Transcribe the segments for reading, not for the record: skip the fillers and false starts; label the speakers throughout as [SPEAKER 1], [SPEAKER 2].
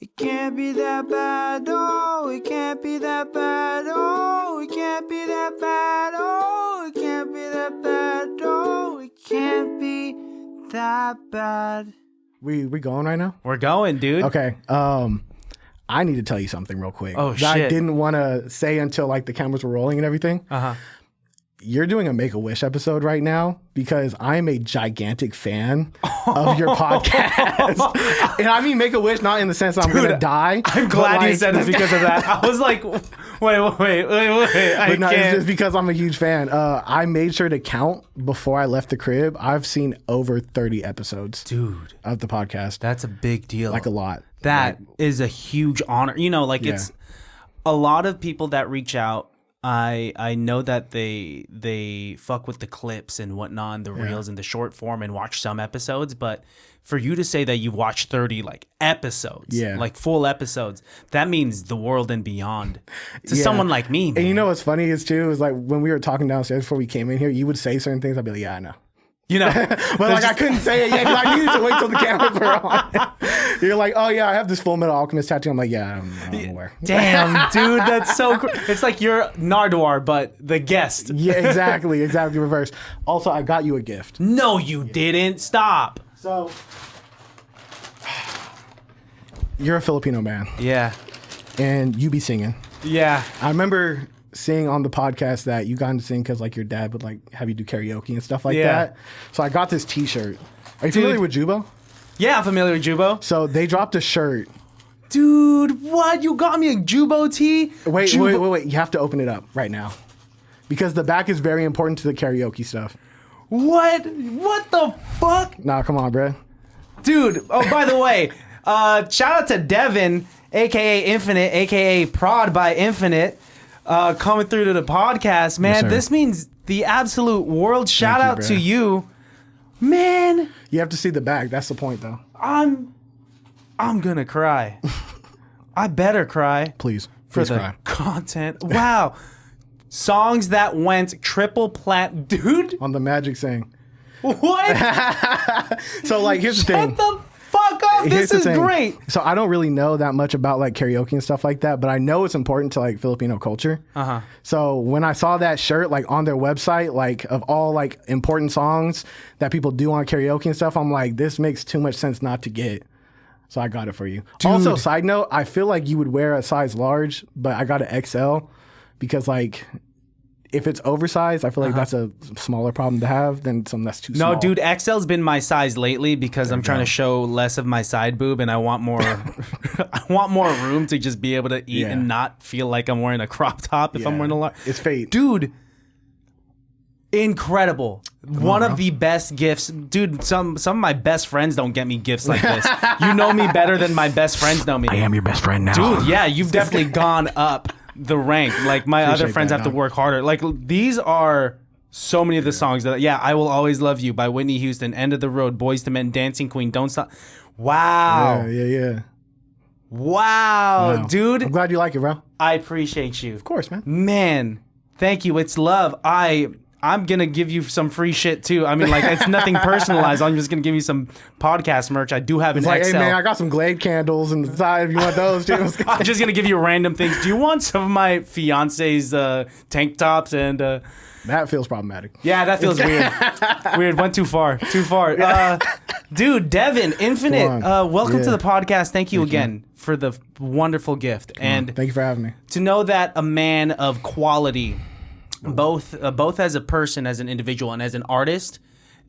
[SPEAKER 1] It can't be that bad, oh, it can't be that bad, oh, it can't be that bad, oh, it can't be that bad, oh, it can't be that bad.
[SPEAKER 2] We going right now?
[SPEAKER 3] We're going, dude.
[SPEAKER 2] Okay. I need to tell you something real quick.
[SPEAKER 3] Oh,
[SPEAKER 2] that
[SPEAKER 3] shit.
[SPEAKER 2] I didn't want to say until like the cameras were rolling and everything.
[SPEAKER 3] Uh-huh.
[SPEAKER 2] You're doing a Make-A-Wish episode right now because I'm a gigantic fan of your podcast. And I mean Make-A-Wish not in the sense that I'm going to die.
[SPEAKER 3] I'm glad you said it because of that. I was like, wait.
[SPEAKER 2] But no, it's just because I'm a huge fan. I made sure to count before I left the crib. I've seen over 30 episodes
[SPEAKER 3] Dude,
[SPEAKER 2] of the podcast.
[SPEAKER 3] that's a big deal.
[SPEAKER 2] Like a lot.
[SPEAKER 3] That is a huge honor. You know, like it's a lot of people that reach out. I know that they fuck with the clips and whatnot, and the reels and the short form, and watch some episodes. But for you to say that you've watched 30 like episodes, like full episodes, that means the world and beyond to someone like me. Man.
[SPEAKER 2] And you know what's funny is too is like when we were talking downstairs before we came in here, you would say certain things. I'd be like, yeah, I know.
[SPEAKER 3] You know,
[SPEAKER 2] but like I couldn't say it yet because I needed to wait till the cameras were on. You're like, oh yeah, I have this Full Metal Alchemist tattoo. I'm like, yeah, I'm aware.
[SPEAKER 3] Damn, dude, that's so cool. It's like you're Nardwar, but the guest.
[SPEAKER 2] Yeah, exactly reverse. Also, I got you a gift.
[SPEAKER 3] No, you didn't. Stop.
[SPEAKER 2] So, you're a Filipino man.
[SPEAKER 3] Yeah.
[SPEAKER 2] And you be singing.
[SPEAKER 3] Yeah.
[SPEAKER 2] I remember seeing on the podcast that you got into sing because like your dad would like have you do karaoke and stuff like that. So I got this t-shirt. Are you familiar with Jubo?
[SPEAKER 3] Yeah, I'm familiar with Jubo.
[SPEAKER 2] So they dropped a shirt.
[SPEAKER 3] Dude, what? You got me a Jubo tee?
[SPEAKER 2] Wait. You have to open it up right now. Because the back is very important to the karaoke stuff.
[SPEAKER 3] What? What the fuck?
[SPEAKER 2] Nah, come on, bro.
[SPEAKER 3] Dude, oh, by the way, shout out to Devin, a.k.a. Infinite, a.k.a. Prod by Infinite, coming through to the podcast. Man,
[SPEAKER 2] Yes,
[SPEAKER 3] this means the absolute world. Shout out to you. Man.
[SPEAKER 2] You have to see the back. That's the point, though.
[SPEAKER 3] I'm gonna cry. I better cry.
[SPEAKER 2] Please
[SPEAKER 3] For the
[SPEAKER 2] cry.
[SPEAKER 3] content. Wow. Songs that went triple plat. Dude.
[SPEAKER 2] On the Magic Sing.
[SPEAKER 3] What?
[SPEAKER 2] So, like, here's the thing.
[SPEAKER 3] Shut the fuck up.
[SPEAKER 2] Here's
[SPEAKER 3] This
[SPEAKER 2] the
[SPEAKER 3] is
[SPEAKER 2] thing.
[SPEAKER 3] great.
[SPEAKER 2] So I don't really know that much about like karaoke and stuff like that, but I know it's important to like Filipino culture. So when I saw that shirt like on their website, like of all like important songs that people do on karaoke and stuff, I'm like, this makes too much sense not to get. So I got it for you.
[SPEAKER 3] Dude.
[SPEAKER 2] Also, side note, I feel like you would wear a size large, but I got an XL because like if it's oversized, I feel like that's a smaller problem to have than something that's too small.
[SPEAKER 3] No, dude, XL's been my size lately because I'm trying to show less of my side boob, and I want more. I want more room to just be able to eat and not feel like I'm wearing a crop top if I'm wearing a large.
[SPEAKER 2] It's fate,
[SPEAKER 3] dude. Incredible. One of the best gifts. Dude, some of my best friends don't get me gifts like this. You know me better than my best friends know me.
[SPEAKER 2] I am your best friend now.
[SPEAKER 3] Dude, yeah, you've definitely gone up the rank. Like my other friends have to work harder. Like these are so many of the songs that I Will Always Love You by Whitney Houston, End of the Road, Boyz II Men, Dancing Queen, Don't Stop. Wow.
[SPEAKER 2] Yeah.
[SPEAKER 3] Wow, dude.
[SPEAKER 2] I'm glad you like it, bro.
[SPEAKER 3] I appreciate you.
[SPEAKER 2] Of course, man.
[SPEAKER 3] Man, thank you. It's love. I'm going to give you some free shit too. I mean, like, it's nothing personalized. I'm just going to give you some podcast merch. I do have an
[SPEAKER 2] Like,
[SPEAKER 3] XL.
[SPEAKER 2] hey, man, I got some Glade candles on the side if you want those too.
[SPEAKER 3] I'm just going to give you random things. Do you want some of my fiance's tank tops and...
[SPEAKER 2] That feels problematic.
[SPEAKER 3] Yeah, that feels weird. Went too far. Dude, Devin, Infinite, welcome to the podcast. Thank you again for the wonderful gift. And
[SPEAKER 2] thank you for having me.
[SPEAKER 3] To know that a man of quality, both as a person, as an individual, and as an artist,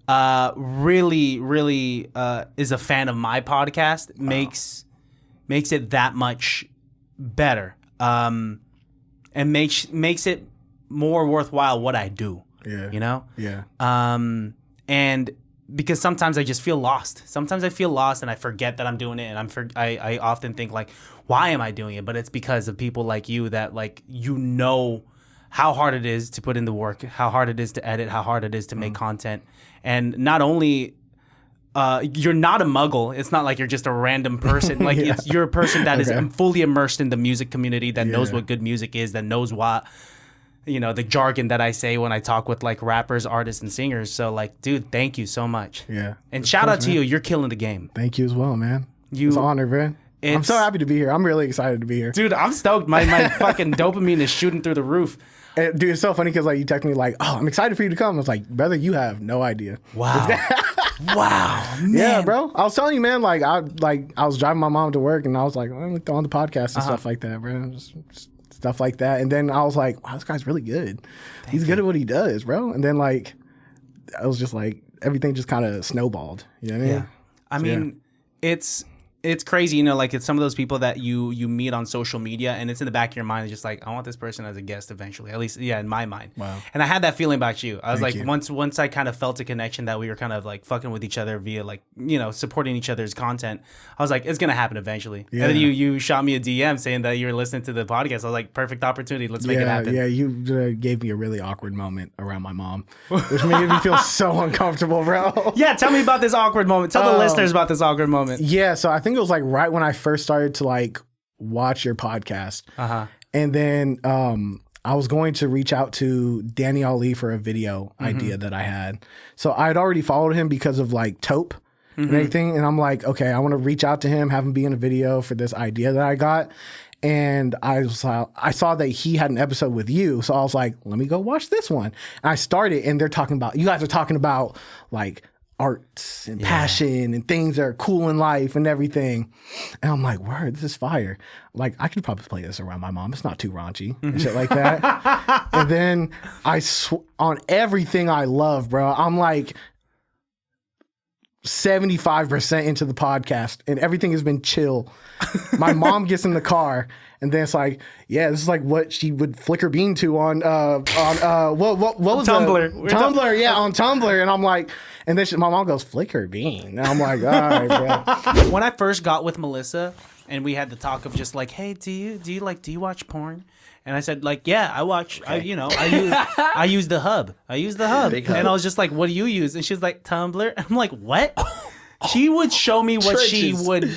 [SPEAKER 3] really is a fan of my podcast makes it that much better, and makes it more worthwhile what I do. You know?
[SPEAKER 2] Yeah.
[SPEAKER 3] And because sometimes I just feel lost. Sometimes I feel lost and I forget that I'm doing it, and I often think like, why am I doing it? But it's because of people like you that like, you know how hard it is to put in the work, how hard it is to edit, how hard it is to make content. And not only you're not a muggle. It's not like you're just a random person. Like you're a person that is fully immersed in the music community, that knows what good music is, that knows what, you know, the jargon that I say when I talk with like rappers, artists, and singers. So like, dude, thank you so much.
[SPEAKER 2] Yeah.
[SPEAKER 3] And shout out to you. You're killing the game.
[SPEAKER 2] Thank you as well, man. It's an honor, man. I'm so happy to be here. I'm really excited to be here.
[SPEAKER 3] Dude, I'm stoked. My fucking dopamine is shooting through the roof.
[SPEAKER 2] And, dude, it's so funny because like you text me like, oh, I'm excited for you to come. I was like, brother, you have no idea.
[SPEAKER 3] Wow. Wow, man.
[SPEAKER 2] Yeah, bro. I was telling you, man, like I was driving my mom to work and I was like, I'm gonna throw on the podcast and stuff like that, bro. Just stuff like that. And then I was like, wow, this guy's really good. He's good at what he does, bro. And then like I was just like, everything just kind of snowballed. You know what I mean?
[SPEAKER 3] Yeah. I mean, it's crazy, you know, like it's some of those people that you meet on social media and it's in the back of your mind. It's just like, I want this person as a guest eventually, at least, yeah, in my mind.
[SPEAKER 2] Wow.
[SPEAKER 3] And I had that feeling about you. I was
[SPEAKER 2] Thank
[SPEAKER 3] like,
[SPEAKER 2] you.
[SPEAKER 3] once I kind of felt a connection that we were kind of like fucking with each other via like, you know, supporting each other's content. I was like, it's going to happen eventually.
[SPEAKER 2] Yeah.
[SPEAKER 3] And then you shot me a DM saying that you were listening to the podcast. I was like, perfect opportunity. Let's make it happen.
[SPEAKER 2] Yeah, you gave me a really awkward moment around my mom, which made me feel so uncomfortable, bro.
[SPEAKER 3] Yeah, tell me about this awkward moment. Tell the listeners about this awkward moment.
[SPEAKER 2] Yeah, so I think it was like right when I first started to like watch your podcast. And then I was going to reach out to Danny Ali for a video idea that I had. So I'd already followed him because of like Taupe and everything. And I'm like, okay, I want to reach out to him, have him be in a video for this idea that I got. And I saw that he had an episode with you. So I was like, let me go watch this one. And I started and you guys are talking about like arts and passion and things that are cool in life and everything. And I'm like, word, this is fire. Like, I could probably play this around my mom. It's not too raunchy and shit like that. And then on everything I love, bro, I'm like 75% into the podcast and everything has been chill. My mom gets in the car and then it's like, yeah, this is like what she would flicker bean to on what was
[SPEAKER 3] Tumblr.
[SPEAKER 2] Tumblr, yeah, on Tumblr. And I'm like, and then my mom goes, flicker bean. And I'm like, all right, bro.
[SPEAKER 3] When I first got with Melissa and we had the talk of just like, hey, do you watch porn? And I said, like, yeah, I watch, okay. I use the hub.
[SPEAKER 2] Big hub.
[SPEAKER 3] And I was just like, what do you use? And she was like, Tumblr. I'm like, what? She would show me what she would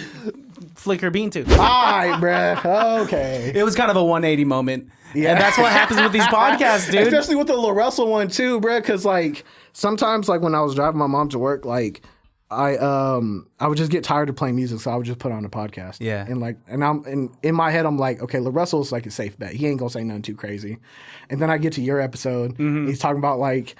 [SPEAKER 3] flicker bean to.
[SPEAKER 2] All right, bruh. Okay.
[SPEAKER 3] It was kind of a 180 moment. Yeah. And that's what happens with these podcasts, dude.
[SPEAKER 2] Especially with the Larussell one too, bruh. Because like sometimes like when I was driving my mom to work, like I would just get tired of playing music, so I would just put on a podcast.
[SPEAKER 3] Yeah.
[SPEAKER 2] And in my head I'm like, okay, Larussell's like a safe bet. He ain't gonna say nothing too crazy. And then I get to your episode, he's talking about like,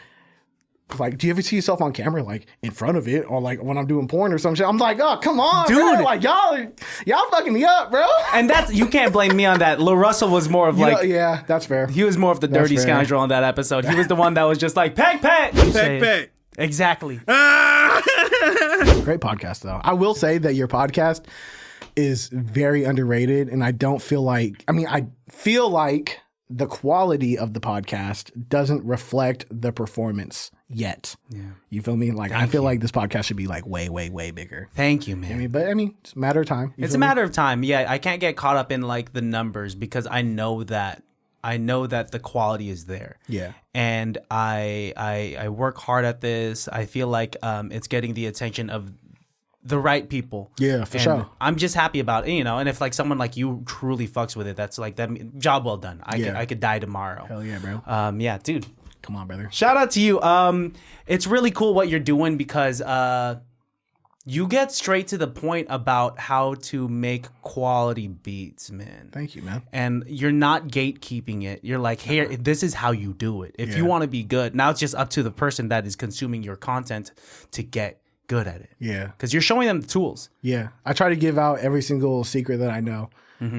[SPEAKER 2] do you ever see yourself on camera, like in front of it, or like when I'm doing porn or some shit? I'm like, oh, come on,
[SPEAKER 3] dude!
[SPEAKER 2] Bro. Like y'all fucking me up, bro.
[SPEAKER 3] And you can't blame me on that. Larussell was more of like,
[SPEAKER 2] yeah, that's fair.
[SPEAKER 3] He was more of the dirty scoundrel on that episode. He was the one that was just like, peck. Exactly.
[SPEAKER 2] Great podcast, though. I will say that your podcast is very underrated, and I feel like the quality of the podcast doesn't reflect the performance yet. Yeah. You feel me? Like, I feel like this podcast should be like way, way, way bigger.
[SPEAKER 3] Thank you, man.
[SPEAKER 2] I mean, it's a matter of time.
[SPEAKER 3] It's a matter of time. Yeah, I can't get caught up in like the numbers because I know that the quality is there.
[SPEAKER 2] Yeah.
[SPEAKER 3] And I work hard at this. I feel like it's getting the attention of the right people.
[SPEAKER 2] Yeah, for sure.
[SPEAKER 3] I'm just happy about it, and if like someone like you truly fucks with it, that's like that job well done. I could die tomorrow.
[SPEAKER 2] Hell yeah, bro.
[SPEAKER 3] Yeah, dude.
[SPEAKER 2] Come on, brother.
[SPEAKER 3] Shout out to you. It's really cool what you're doing because you get straight to the point about how to make quality beats, man.
[SPEAKER 2] Thank you, man.
[SPEAKER 3] And you're not gatekeeping it. You're like, here, this is how you do it. If you want to be good, now it's just up to the person that is consuming your content to get good at it.
[SPEAKER 2] Yeah.
[SPEAKER 3] Because you're showing them the tools.
[SPEAKER 2] Yeah. I try to give out every single secret that I know.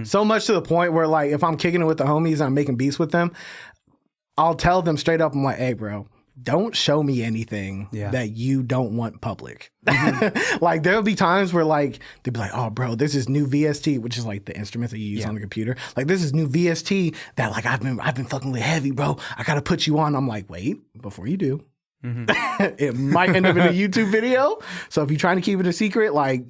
[SPEAKER 2] So much to the point where like if I'm kicking it with the homies and I'm making beats with them, I'll tell them straight up, I'm like, hey, bro, don't show me anything that you don't want public. Like there'll be times where like they'll be like, oh bro, this is new VST, which is like the instrument that you use on the computer. Like this is new VST that like I've been fucking with heavy, bro. I gotta put you on. I'm like, wait, before you do. It might end up in a YouTube video. So if you're trying to keep it a secret, like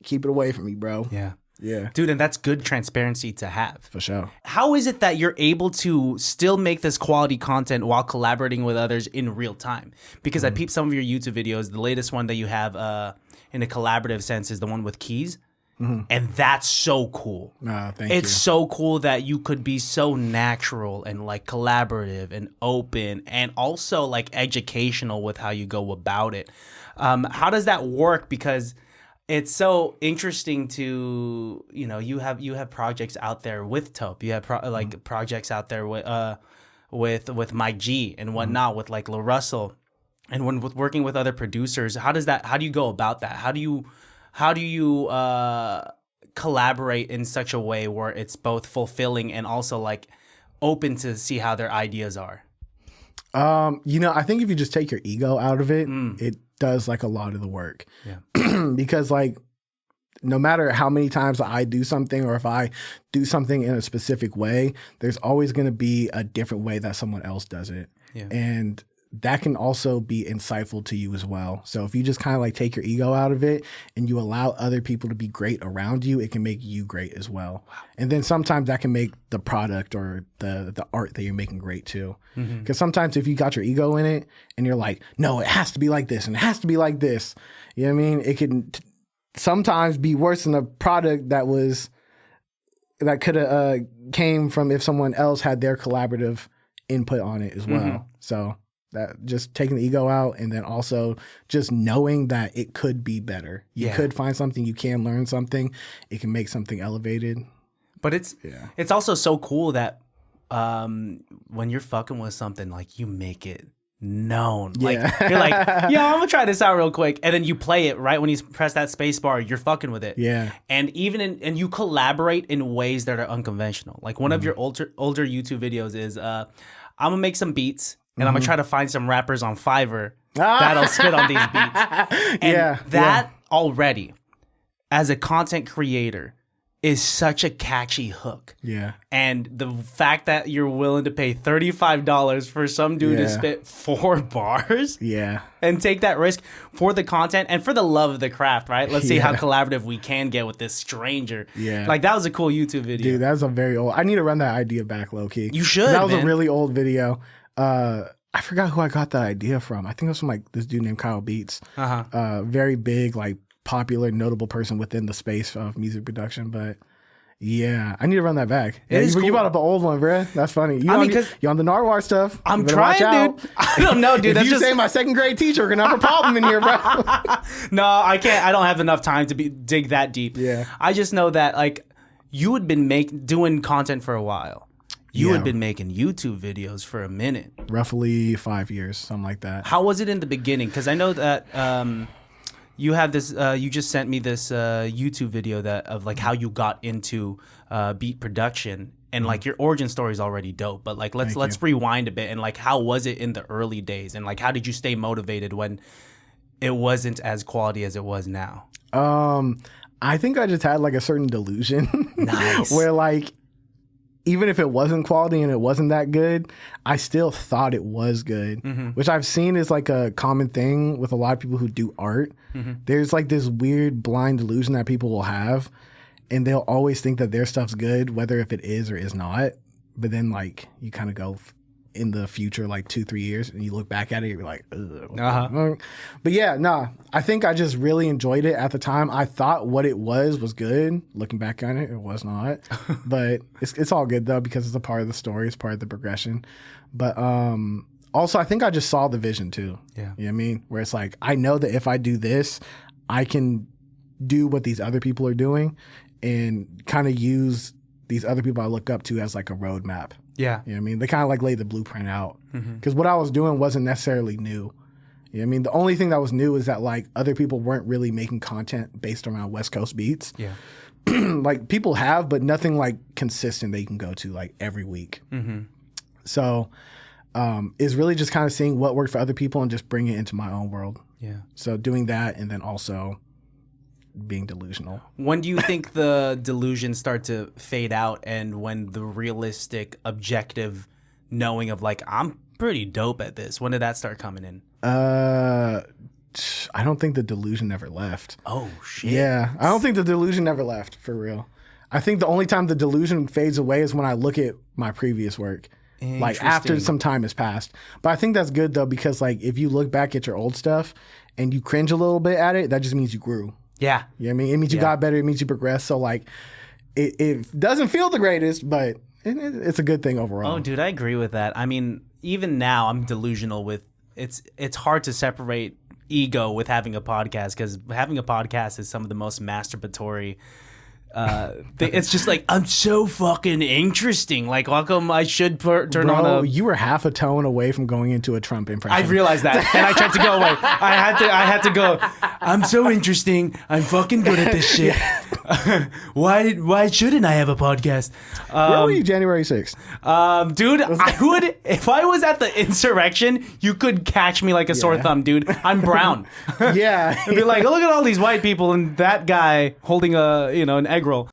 [SPEAKER 2] keep it away from me, bro.
[SPEAKER 3] Yeah.
[SPEAKER 2] Yeah.
[SPEAKER 3] Dude, and that's good transparency to have.
[SPEAKER 2] For sure.
[SPEAKER 3] How is it that you're able to still make this quality content while collaborating with others in real time? Because I peeped some of your YouTube videos. The latest one that you have in a collaborative sense is the one with Keys. And that's so cool.
[SPEAKER 2] Thank you.
[SPEAKER 3] It's so cool that you could be so natural and like collaborative and open and also like educational with how you go about it. How does that work? Because it's so interesting to, you have projects out there with Taupe. You have projects out there with Mike G and whatnot, with like Larussell, and when with working with other producers, how do you go about that? How do you collaborate in such a way where it's both fulfilling and also like open to see how their ideas are?
[SPEAKER 2] I think if you just take your ego out of it, it does like a lot of the work. Yeah. Because like no matter how many times I do something or if I do something in a specific way, there's always going to be a different way that someone else does it. Yeah. And that can also be insightful to you as well. So if you just kind of like take your ego out of it and you allow other people to be great around you, it can make you great as well. Wow. And then sometimes that can make the product or the art that you're making great too. Because sometimes if you got your ego in it and you're like, no, it has to be like this and it has to be like this, you know what I mean? It can sometimes be worse than a product that could have came from if someone else had their collaborative input on it as well. So that just taking the ego out, and then also just knowing that it could be better. You could find something, you can learn something, it can make something elevated. But it's also so cool that when you're fucking with something, like you make it known. Like you're like, yo, I'm gonna try this out real quick, and then you play it right when you press that space bar, you're fucking with it. Yeah. And even and you collaborate in ways that are unconventional. Like one of your older YouTube videos is I'm gonna make some beats. And I'm going to try to find some rappers on Fiverr that'll spit on these beats. And that already, as a content creator, is such a catchy hook. Yeah. And the fact that you're willing to pay $35 for some dude to spit 4 bars. Yeah. And take that risk for the content and for the love of the craft, right? Let's see how collaborative we can get with this stranger. Yeah. Like, that was a cool YouTube video. Dude, that was a very old... I need to run that idea back, low-key.
[SPEAKER 3] You should,
[SPEAKER 2] That was a really old video. I forgot who I got that idea from. I think it was from like this dude named Kyle Beats. Very big, like popular, notable person within the space of music production. But yeah, I need to run that back. You brought up an old one, bro. That's funny. You on the Narwhal stuff.
[SPEAKER 3] I'm trying, dude. I don't know, dude.
[SPEAKER 2] If you say my second grade teacher, we're gonna have a problem in here, bro.
[SPEAKER 3] No, I can't. I don't have enough time to dig that deep. Yeah. I just know that like you had been doing content for a while. You had been making YouTube videos for a minute.
[SPEAKER 2] Roughly 5 years, something like that.
[SPEAKER 3] How was it in the beginning? Because I know that you have this. You just sent me this YouTube video of like how you got into beat production, and like your origin story is already dope. But like let's rewind a bit, and like how was it in the early days, and like how did you stay motivated when it wasn't as quality as it was now?
[SPEAKER 2] I think I just had like a certain delusion.
[SPEAKER 3] Nice.
[SPEAKER 2] Where like, even if it wasn't quality and it wasn't that good, I still thought it was good, which I've seen is like a common thing with a lot of people who do art. There's like this weird blind delusion that people will have, and they'll always think that their stuff's good, whether if it is or is not. But then like you kind of go in the future, like 2-3 years, and you look back at it, you're like, ugh. But yeah, I think I just really enjoyed it at the time. I thought what it was good. Looking back on it, it was not. But it's all good though, because it's a part of the story, it's part of the progression. But also I think I just saw the vision too. Yeah. You know what I mean? Where it's like, I know that if I do this, I can do what these other people are doing and kind of use these other people I look up to as like a roadmap. Yeah. You know what I mean? They kind of like laid the blueprint out. Because what I was doing wasn't necessarily new. You know what I mean? The only thing that was new is that like other people weren't really making content based around West Coast beats. Yeah. Like people have, but nothing like consistent that you can go to like every week. So it's really just kind of seeing what worked for other people and just bringing it into my own world. Yeah. So doing that, and then also being delusional.
[SPEAKER 3] When do you think the delusions start to fade out, and when the realistic, objective knowing of like, I'm pretty dope at this, when did that start coming in?
[SPEAKER 2] I don't think the delusion ever left.
[SPEAKER 3] Oh shit.
[SPEAKER 2] Yeah, I don't think the delusion ever left, for real. I think the only time the delusion fades away is when I look at my previous work, like after some time has passed. But I think that's good though, because like if you look back at your old stuff and you cringe a little bit at it, that just means you grew. Yeah. You know what I mean? It means you got better. It means you progressed. So, like, it doesn't feel the greatest, but it's a good thing overall.
[SPEAKER 3] Oh, dude, I agree with that. I mean, even now, I'm delusional with... It's hard to separate ego with having a podcast, because having a podcast is some of the most masturbatory it's just like, I'm so fucking interesting. Like, how come I should turn on a...
[SPEAKER 2] You were half a tone away from going into a Trump impression.
[SPEAKER 3] I realized that, and I tried to go away. I had to go, I'm so interesting. I'm fucking good at this shit. Why shouldn't I have a podcast?
[SPEAKER 2] Where were you January 6th?
[SPEAKER 3] Dude, I would, if I was at the insurrection, you could catch me like a sore thumb, dude. I'm brown.
[SPEAKER 2] Yeah.
[SPEAKER 3] It'd be like, look at all these white people and that guy holding an egg roll.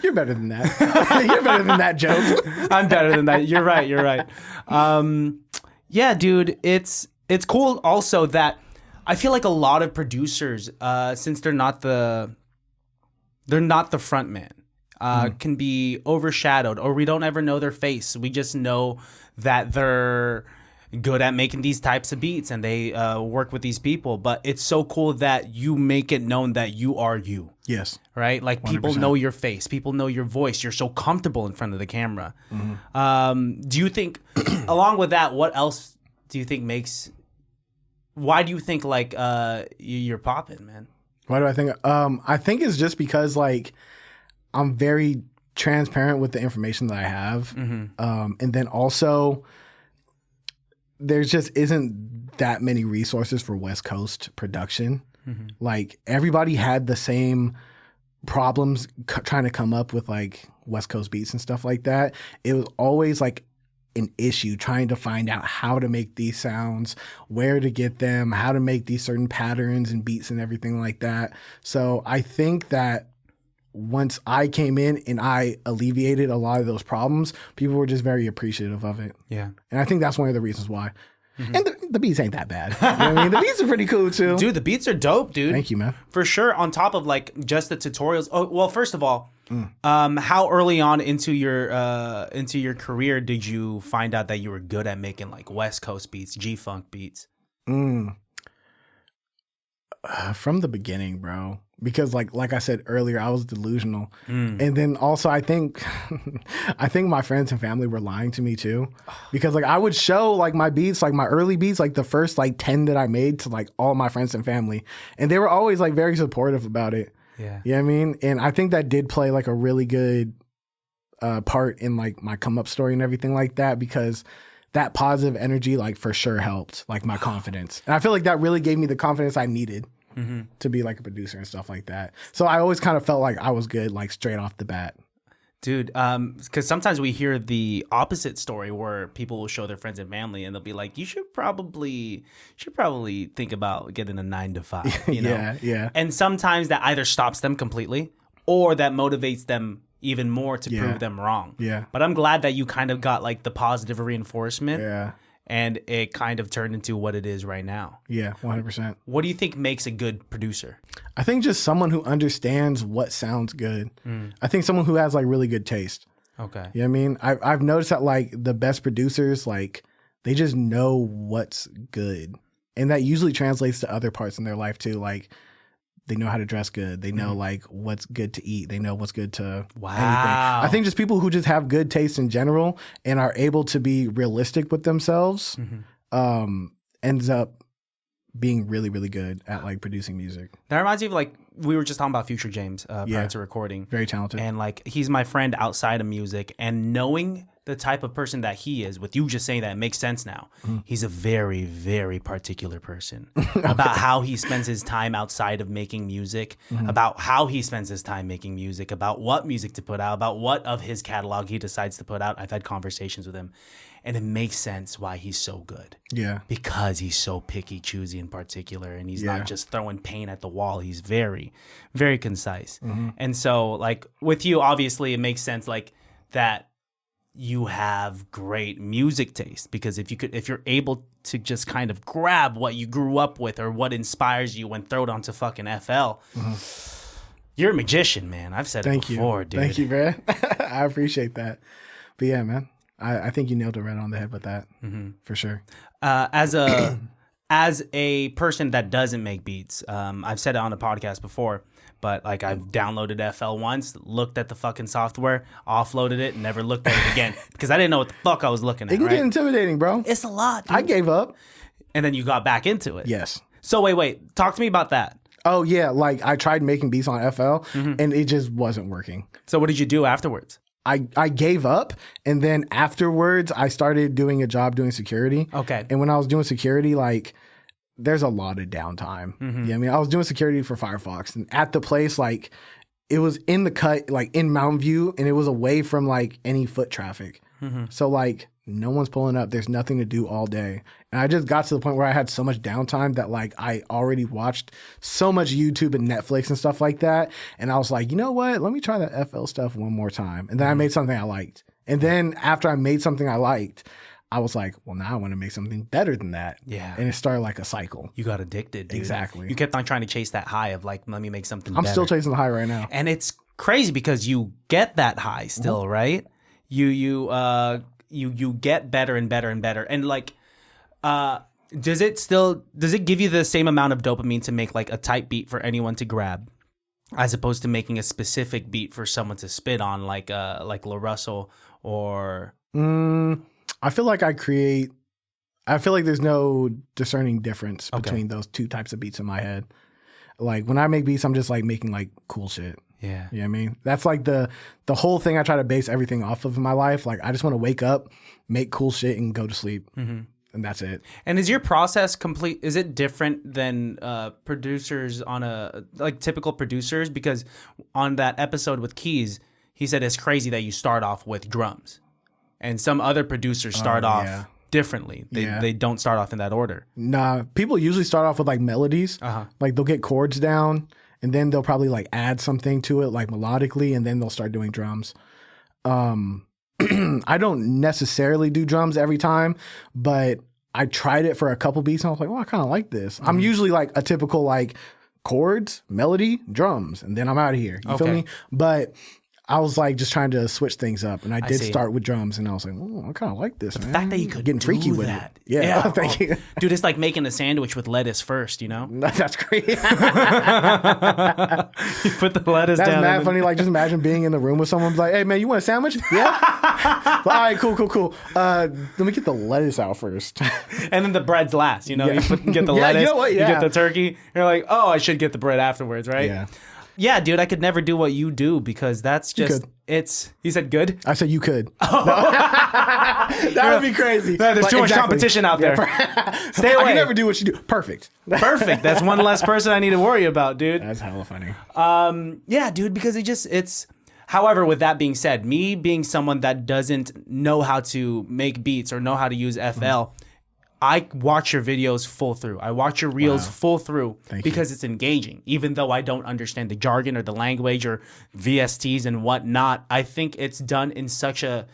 [SPEAKER 2] You're better than that. You're better than that joke.
[SPEAKER 3] I'm better than that. You're right. Yeah, dude, it's cool also that I feel like a lot of producers, since they're not the front man, can be overshadowed, or we don't ever know their face. We just know that they're good at making these types of beats and they work with these people. But it's so cool that you make it known that you are you.
[SPEAKER 2] Yes.
[SPEAKER 3] Right? Like 100%. People know your face. People know your voice. You're so comfortable in front of the camera. Mm-hmm. Do you think, along with that, what else do you think why do you think like you're popping, man?
[SPEAKER 2] Why do I think? I think it's just because like I'm very transparent with the information that I have. Mm-hmm. And then also there just isn't that many resources for West Coast production. Mm-hmm. Like everybody had the same problems trying to come up with like West Coast beats and stuff like that. It was always like an issue trying to find out how to make these sounds, where to get them, how to make these certain patterns and beats and everything like that. So I think that once I came in and I alleviated a lot of those problems, people were just very appreciative of it. Yeah. And I think that's one of the reasons why. Mm-hmm. And the beats ain't that bad. You know what I mean? The beats are pretty cool too.
[SPEAKER 3] Dude, the beats are dope, dude.
[SPEAKER 2] Thank you, man.
[SPEAKER 3] For sure. On top of like just the tutorials. Oh, well, first of all, how early on into your career did you find out that you were good at making like West Coast beats, G-Funk beats?
[SPEAKER 2] From the beginning, bro. Because like I said earlier, I was delusional. And then also I think my friends and family were lying to me too. Because like I would show like my beats, like my early beats, like the first like 10 that I made to like all my friends and family. And they were always like very supportive about it. Yeah. You know what I mean? And I think that did play like a really good part in like my come up story and everything like that, because that positive energy like for sure helped like my confidence. And I feel like that really gave me the confidence I needed. Mm-hmm. To be like a producer and stuff like that. So I always kind of felt like I was good, like straight off the bat.
[SPEAKER 3] Dude, because sometimes we hear the opposite story where people will show their friends and family and they'll be like, you should probably think about getting a 9-to-5, you know? Yeah. And sometimes that either stops them completely or that motivates them even more to prove them wrong. Yeah. But I'm glad that you kind of got like the positive reinforcement. Yeah. And it kind of turned into what it is right now. Yeah, 100%. What do you think makes a good producer?
[SPEAKER 2] I think just someone who understands what sounds good. I think someone who has like really good taste. Okay. You know what I mean? I've noticed that like the best producers, like they just know what's good. And that usually translates to other parts in their life too. Like they know how to dress good. They know like what's good to eat. They know what's good to anything. I think just people who just have good taste in general and are able to be realistic with themselves ends up being really, really good at like producing music.
[SPEAKER 3] That reminds me of like, we were just talking about Future James prior to recording.
[SPEAKER 2] Very talented.
[SPEAKER 3] And like, he's my friend outside of music, and knowing the type of person that he is, with you just saying that, it makes sense now. He's a very, very particular person about how he spends his time outside of making music, about how he spends his time making music, about what music to put out, about what of his catalog he decides to put out. I've had conversations with him, and it makes sense why he's so good. Yeah. Because he's so picky, choosy in particular, and he's not just throwing paint at the wall. He's very, very concise. And so like with you, obviously it makes sense like that you have great music taste, because if you're able to just kind of grab what you grew up with or what inspires you and throw it onto fucking FL, you're a magician, man. I've said it before, dude.
[SPEAKER 2] Thank you, man. I appreciate that. But yeah, man, I think you nailed it right on the head with that, for sure.
[SPEAKER 3] As a as a person that doesn't make beats, I've said it on the podcast before, but like I've downloaded FL once, looked at the fucking software, offloaded it, and never looked at it again because I didn't know what the fuck I was looking at.
[SPEAKER 2] It can get intimidating, bro.
[SPEAKER 3] It's a lot, dude.
[SPEAKER 2] I gave up.
[SPEAKER 3] And then you got back into it.
[SPEAKER 2] Yes.
[SPEAKER 3] So wait. Talk to me about that.
[SPEAKER 2] Oh, yeah. Like, I tried making beats on FL, and it just wasn't working.
[SPEAKER 3] So what did you do afterwards?
[SPEAKER 2] I gave up, and then afterwards, I started doing a job doing security.
[SPEAKER 3] Okay.
[SPEAKER 2] And when I was doing security, like, there's a lot of downtime. Yeah, I mean, I was doing security for Firefox, and at the place, like, it was in the cut, like, in Mountain View, and it was away from, like, any foot traffic. So, like, no one's pulling up. There's nothing to do all day. And I just got to the point where I had so much downtime that, like, I already watched so much YouTube and Netflix and stuff like that. And I was like, you know what? Let me try that FL stuff one more time. And then I made something I liked. And then after I made something I liked, I was like, well, now I want to make something better than that.
[SPEAKER 3] Yeah.
[SPEAKER 2] And it started like a cycle.
[SPEAKER 3] You got addicted, dude.
[SPEAKER 2] Exactly.
[SPEAKER 3] You kept on trying to chase that high of like, let me make something
[SPEAKER 2] I'm
[SPEAKER 3] better.
[SPEAKER 2] still chasing the high right now.
[SPEAKER 3] And it's crazy because you get that high still, right? You get better and better and better. And like, does it give you the same amount of dopamine to make like a type beat for anyone to grab, as opposed to making a specific beat for someone to spit on, like Larussell or?
[SPEAKER 2] I feel like there's no discerning difference between those two types of beats in my head. Like when I make beats, I'm just like making like cool shit.
[SPEAKER 3] Yeah.
[SPEAKER 2] You know what I mean? That's like the whole thing I try to base everything off of in my life. Like I just want to wake up, make cool shit, and go to sleep. And that's it.
[SPEAKER 3] And is your process complete? Is it different than producers typical producers? Because on that episode with Keys, he said it's crazy that you start off with drums. And some other producers start off differently. They don't start off in that order. Nah,
[SPEAKER 2] people usually start off with like melodies. Like they'll get chords down, and then they'll probably like add something to it, like melodically, and then they'll start doing drums. I don't necessarily do drums every time, but I tried it for a couple beats, and I was like, well, I kind of like this. I'm usually like a typical like chords, melody, drums, and then I'm out of here. You feel me? But I was like just trying to switch things up, and I did start with drums, and I was like, oh, I kind of like this, man.
[SPEAKER 3] The fact that you could
[SPEAKER 2] getting freaky with
[SPEAKER 3] that.
[SPEAKER 2] it. Yeah. Thank you.
[SPEAKER 3] Dude, it's like making a sandwich with lettuce first, you know?
[SPEAKER 2] That's great.
[SPEAKER 3] You put the lettuce
[SPEAKER 2] That's
[SPEAKER 3] down.
[SPEAKER 2] That's mad funny. Like, just imagine being in the room with someone like, hey, man, you want a sandwich? Yeah? All right, cool. Let me get the lettuce out first.
[SPEAKER 3] And then the bread's last, you know? You get the lettuce,
[SPEAKER 2] you know what? Yeah.
[SPEAKER 3] You get the turkey. You're like, oh, I should get the bread afterwards, right?
[SPEAKER 2] Yeah.
[SPEAKER 3] Yeah, dude, I could never do what you do because that's just, you said good?
[SPEAKER 2] I said you could. Oh. That would be crazy.
[SPEAKER 3] No, there's too much competition out there. Stay away.
[SPEAKER 2] I can never do what you do. Perfect.
[SPEAKER 3] That's one less person I need to worry about, dude.
[SPEAKER 2] That's hella funny.
[SPEAKER 3] Yeah, dude, because it's, however, with that being said, me being someone that doesn't know how to make beats or know how to use FL, I watch your videos full through. I watch your reels full through because it's engaging. Even though I don't understand the jargon or the language or VSTs and whatnot, I think it's done in such a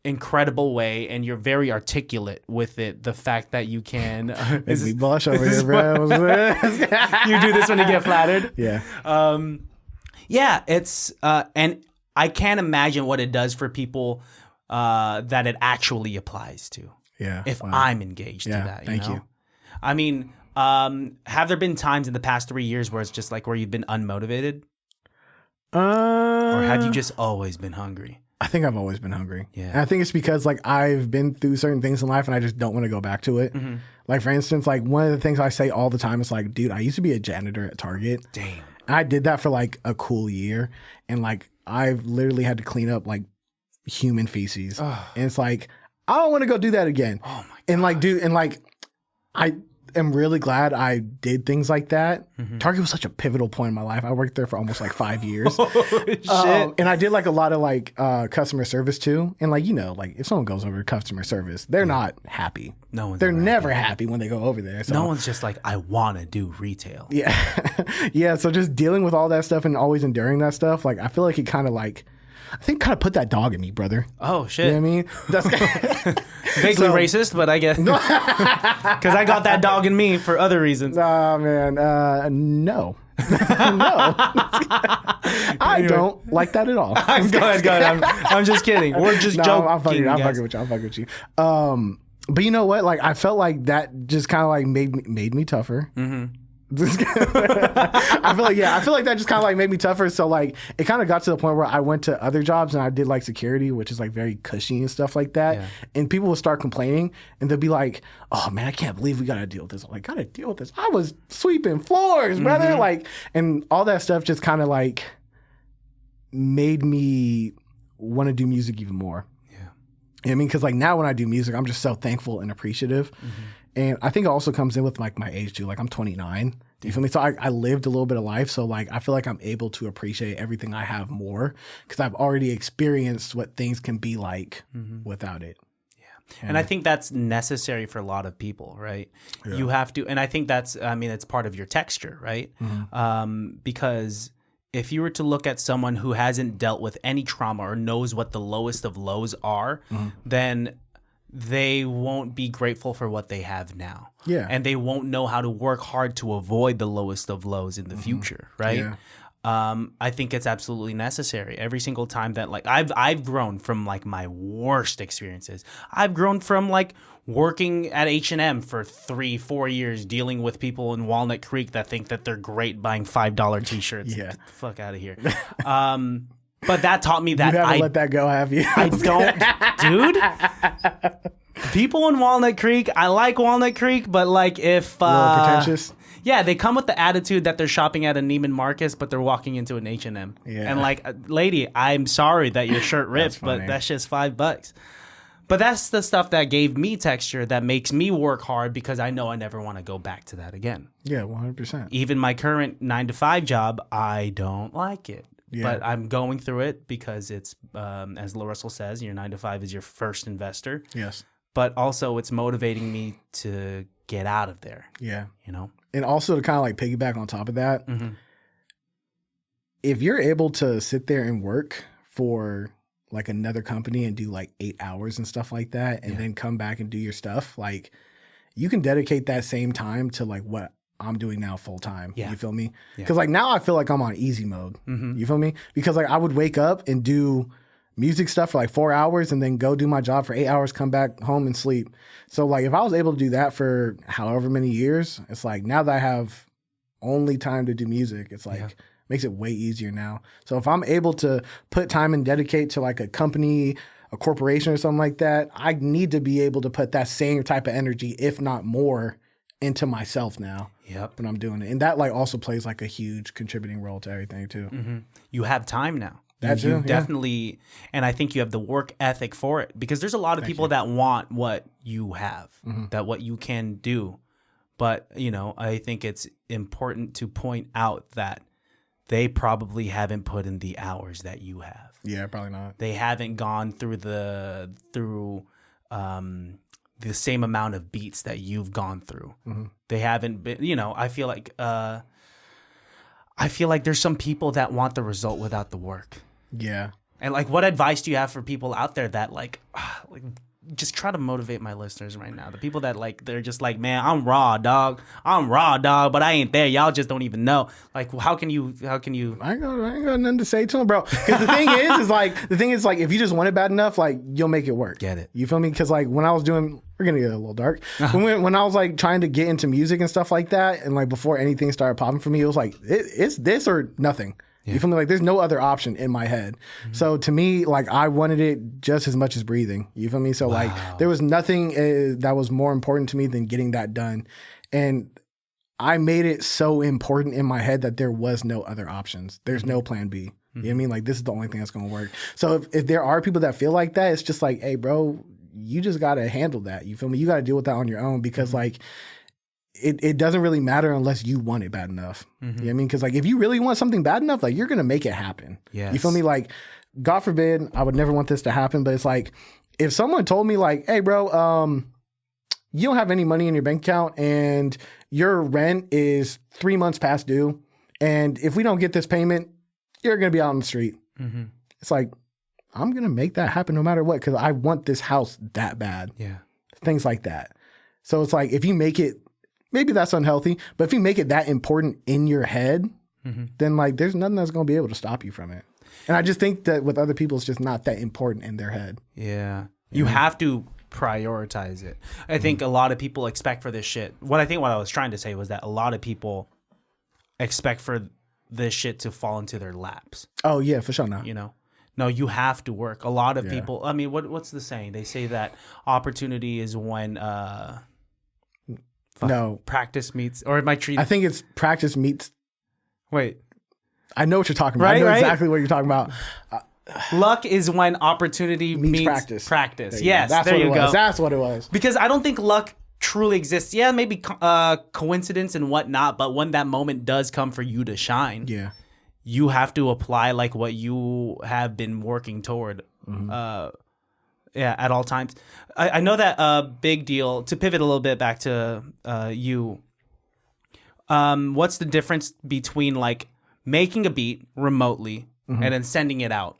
[SPEAKER 3] incredible way, and you're very articulate with it. The fact that you can
[SPEAKER 2] make me blush over here, bro.
[SPEAKER 3] You do this when you get flattered.
[SPEAKER 2] Yeah.
[SPEAKER 3] Yeah. It's and I can't imagine what it does for people that it actually applies to.
[SPEAKER 2] Yeah.
[SPEAKER 3] If I'm engaged to that,
[SPEAKER 2] thank you.
[SPEAKER 3] I mean, have there been times in the past 3 years where it's just like where you've been unmotivated? Or have you just always been hungry?
[SPEAKER 2] I think I've always been hungry.
[SPEAKER 3] Yeah.
[SPEAKER 2] And I think it's because like I've been through certain things in life and I just don't want to go back to it. Like for instance, like one of the things I say all the time is like, dude, I used to be a janitor at Target.
[SPEAKER 3] Damn.
[SPEAKER 2] And I did that for like a cool year. And like I've literally had to clean up like human feces. And it's like, I don't want to go do that again.
[SPEAKER 3] Oh my God.
[SPEAKER 2] And like, dude, and like, I am really glad I did things like that. Target was such a pivotal point in my life. I worked there for almost like 5 years.
[SPEAKER 3] Shit.
[SPEAKER 2] And I did like a lot of like customer service too. And like, you know, like if someone goes over to customer service, they're not happy. They're never happy when they go over there. So.
[SPEAKER 3] No one's just like, I want to do retail.
[SPEAKER 2] Yeah. Yeah. So just dealing with all that stuff and always enduring that stuff, like I feel like it kind of like, I think kind of put that dog in me, brother.
[SPEAKER 3] Oh, shit.
[SPEAKER 2] You know what I mean? That's
[SPEAKER 3] vaguely racist, but I guess. Because I got that dog in me for other reasons.
[SPEAKER 2] Oh, man. No. No. I don't like that at all.
[SPEAKER 3] Go ahead. I'm just kidding. We're just joking.
[SPEAKER 2] I'm fucking with you. But you know what? Like, I felt like that just kind of like made me tougher. I feel like that just kind of like made me tougher. So like it kind of got to the point where I went to other jobs and I did like security, which is like very cushy and stuff like that. Yeah. And people will start complaining and they'll be like, "Oh man, I can't believe we gotta deal with this." I'm like, "Gotta deal with this? I was sweeping floors, brother." Like, and all that stuff just kind of like made me want to do music even more. Yeah, you know what I mean, because like now when I do music, I'm just so thankful and appreciative. And I think it also comes in with like my age too. Like I'm 29. You feel me? So I lived a little bit of life. So like I feel like I'm able to appreciate everything I have more because I've already experienced what things can be like without it. Yeah.
[SPEAKER 3] And I think that's necessary for a lot of people, right? Yeah. You have to, and I think that's, I mean, it's part of your texture, right? Because if you were to look at someone who hasn't dealt with any trauma or knows what the lowest of lows are, then they won't be grateful for what they have now. Yeah. And they won't know how to work hard to avoid the lowest of lows in the future, right? Yeah. I think it's absolutely necessary. Every single time that like I've grown from like my worst experiences. I've grown from like working at H&M for 3-4 years, dealing with people in Walnut Creek that think that they're great buying $5 t-shirts. Yeah. Get the fuck out of here. But that taught me that
[SPEAKER 2] you haven't let that go, have you?
[SPEAKER 3] I don't, dude. People in Walnut Creek, I like Walnut Creek, but like if
[SPEAKER 2] a little pretentious.
[SPEAKER 3] Yeah, they come with the attitude that they're shopping at a Neiman Marcus, but they're walking into an H&M. Yeah. And like, lady, I'm sorry that your shirt ripped, but that's just $5. But that's the stuff that gave me texture, that makes me work hard because I know I never want to go back to that again.
[SPEAKER 2] Yeah, 100%.
[SPEAKER 3] Even my current 9-to-5 job, I don't like it. Yeah. But I'm going through it because it's, as Larussell says, your 9-to-5 is your first investor.
[SPEAKER 2] Yes.
[SPEAKER 3] But also it's motivating me to get out of there.
[SPEAKER 2] Yeah.
[SPEAKER 3] You know?
[SPEAKER 2] And also to kind of like piggyback on top of that, if you're able to sit there and work for like another company and do like 8 hours and stuff like that, and then come back and do your stuff, like you can dedicate that same time to like what I'm doing now full time. Yeah. You feel me? Because like now I feel like I'm on easy mode. You feel me? Because like I would wake up and do music stuff for like 4 hours and then go do my job for 8 hours, come back home and sleep. So like if I was able to do that for however many years, it's like now that I have only time to do music, it's like makes it way easier now. So if I'm able to put time and dedicate to like a company, a corporation or something like that, I need to be able to put that same type of energy, if not more, into myself now. Yep. When I'm doing it. And that like also plays like a huge contributing role to everything too.
[SPEAKER 3] You have time now.
[SPEAKER 2] That's
[SPEAKER 3] you definitely, and I think you have the work ethic for it, because there's a lot of people that want what you have, that what you can do. But, you know, I think it's important to point out that they probably haven't put in the hours that you have.
[SPEAKER 2] Yeah, probably not.
[SPEAKER 3] They haven't gone through the same amount of beats that you've gone through. They haven't been, you know, I feel like there's some people that want the result without the work.
[SPEAKER 2] Yeah.
[SPEAKER 3] And like, what advice do you have for people out there that like just try to motivate my listeners right now? The people that like, they're just like, man, I'm raw, dog, but I ain't there. Y'all just don't even know. Like, how can you? I
[SPEAKER 2] ain't got nothing to say to him, bro. Because the thing is like, if you just want it bad enough, like you'll make it work.
[SPEAKER 3] Get it?
[SPEAKER 2] You feel me? Because like when I was doing, we're gonna get a little dark. When I was like trying to get into music and stuff like that, and like before anything started popping for me, it was like it's this or nothing. Yeah. You feel me? Like there's no other option in my head. So to me, like I wanted it just as much as breathing. You feel me? So like there was nothing that was more important to me than getting that done. And I made it so important in my head that there was no other options. There's no plan B. You know what I mean? Like this is the only thing that's going to work. So if there are people that feel like that, it's just like, hey, bro, you just got to handle that. You feel me? You got to deal with that on your own, because like it doesn't really matter unless you want it bad enough. You know what I mean? Because like if you really want something bad enough, like you're going to make it happen. Yes. You feel me? Like God forbid, I would never want this to happen, but it's like if someone told me like, hey, bro, you don't have any money in your bank account and your rent is 3 months past due, and if we don't get this payment, you're going to be out on the street. It's like, I'm going to make that happen no matter what, because I want this house that bad. Yeah. Things like that. So it's like, if you make it, maybe that's unhealthy, but if you make it that important in your head, then like there's nothing that's going to be able to stop you from it. And I just think that with other people, it's just not that important in their head.
[SPEAKER 3] Yeah. You have to prioritize it. I think a lot of people expect for this shit. What I was trying to say was that a lot of people expect for this shit to fall into their laps.
[SPEAKER 2] Oh yeah, for sure. Not.
[SPEAKER 3] You know, no, you have to work. A lot of people. I mean, what's the saying? They say that opportunity is when practice meets, or am I treating?
[SPEAKER 2] I think it's practice meets.
[SPEAKER 3] Wait,
[SPEAKER 2] I know what you're talking about.
[SPEAKER 3] Right,
[SPEAKER 2] I know exactly what you're talking about.
[SPEAKER 3] Luck is when opportunity meets practice. Yes, there you go.
[SPEAKER 2] That's what it was.
[SPEAKER 3] Because I don't think luck truly exists. Yeah, maybe coincidence and whatnot, but when that moment does come for you to shine, you have to apply like what you have been working toward. At all times. I know that a big deal, to pivot a little bit back to you, what's the difference between like making a beat remotely and then sending it out,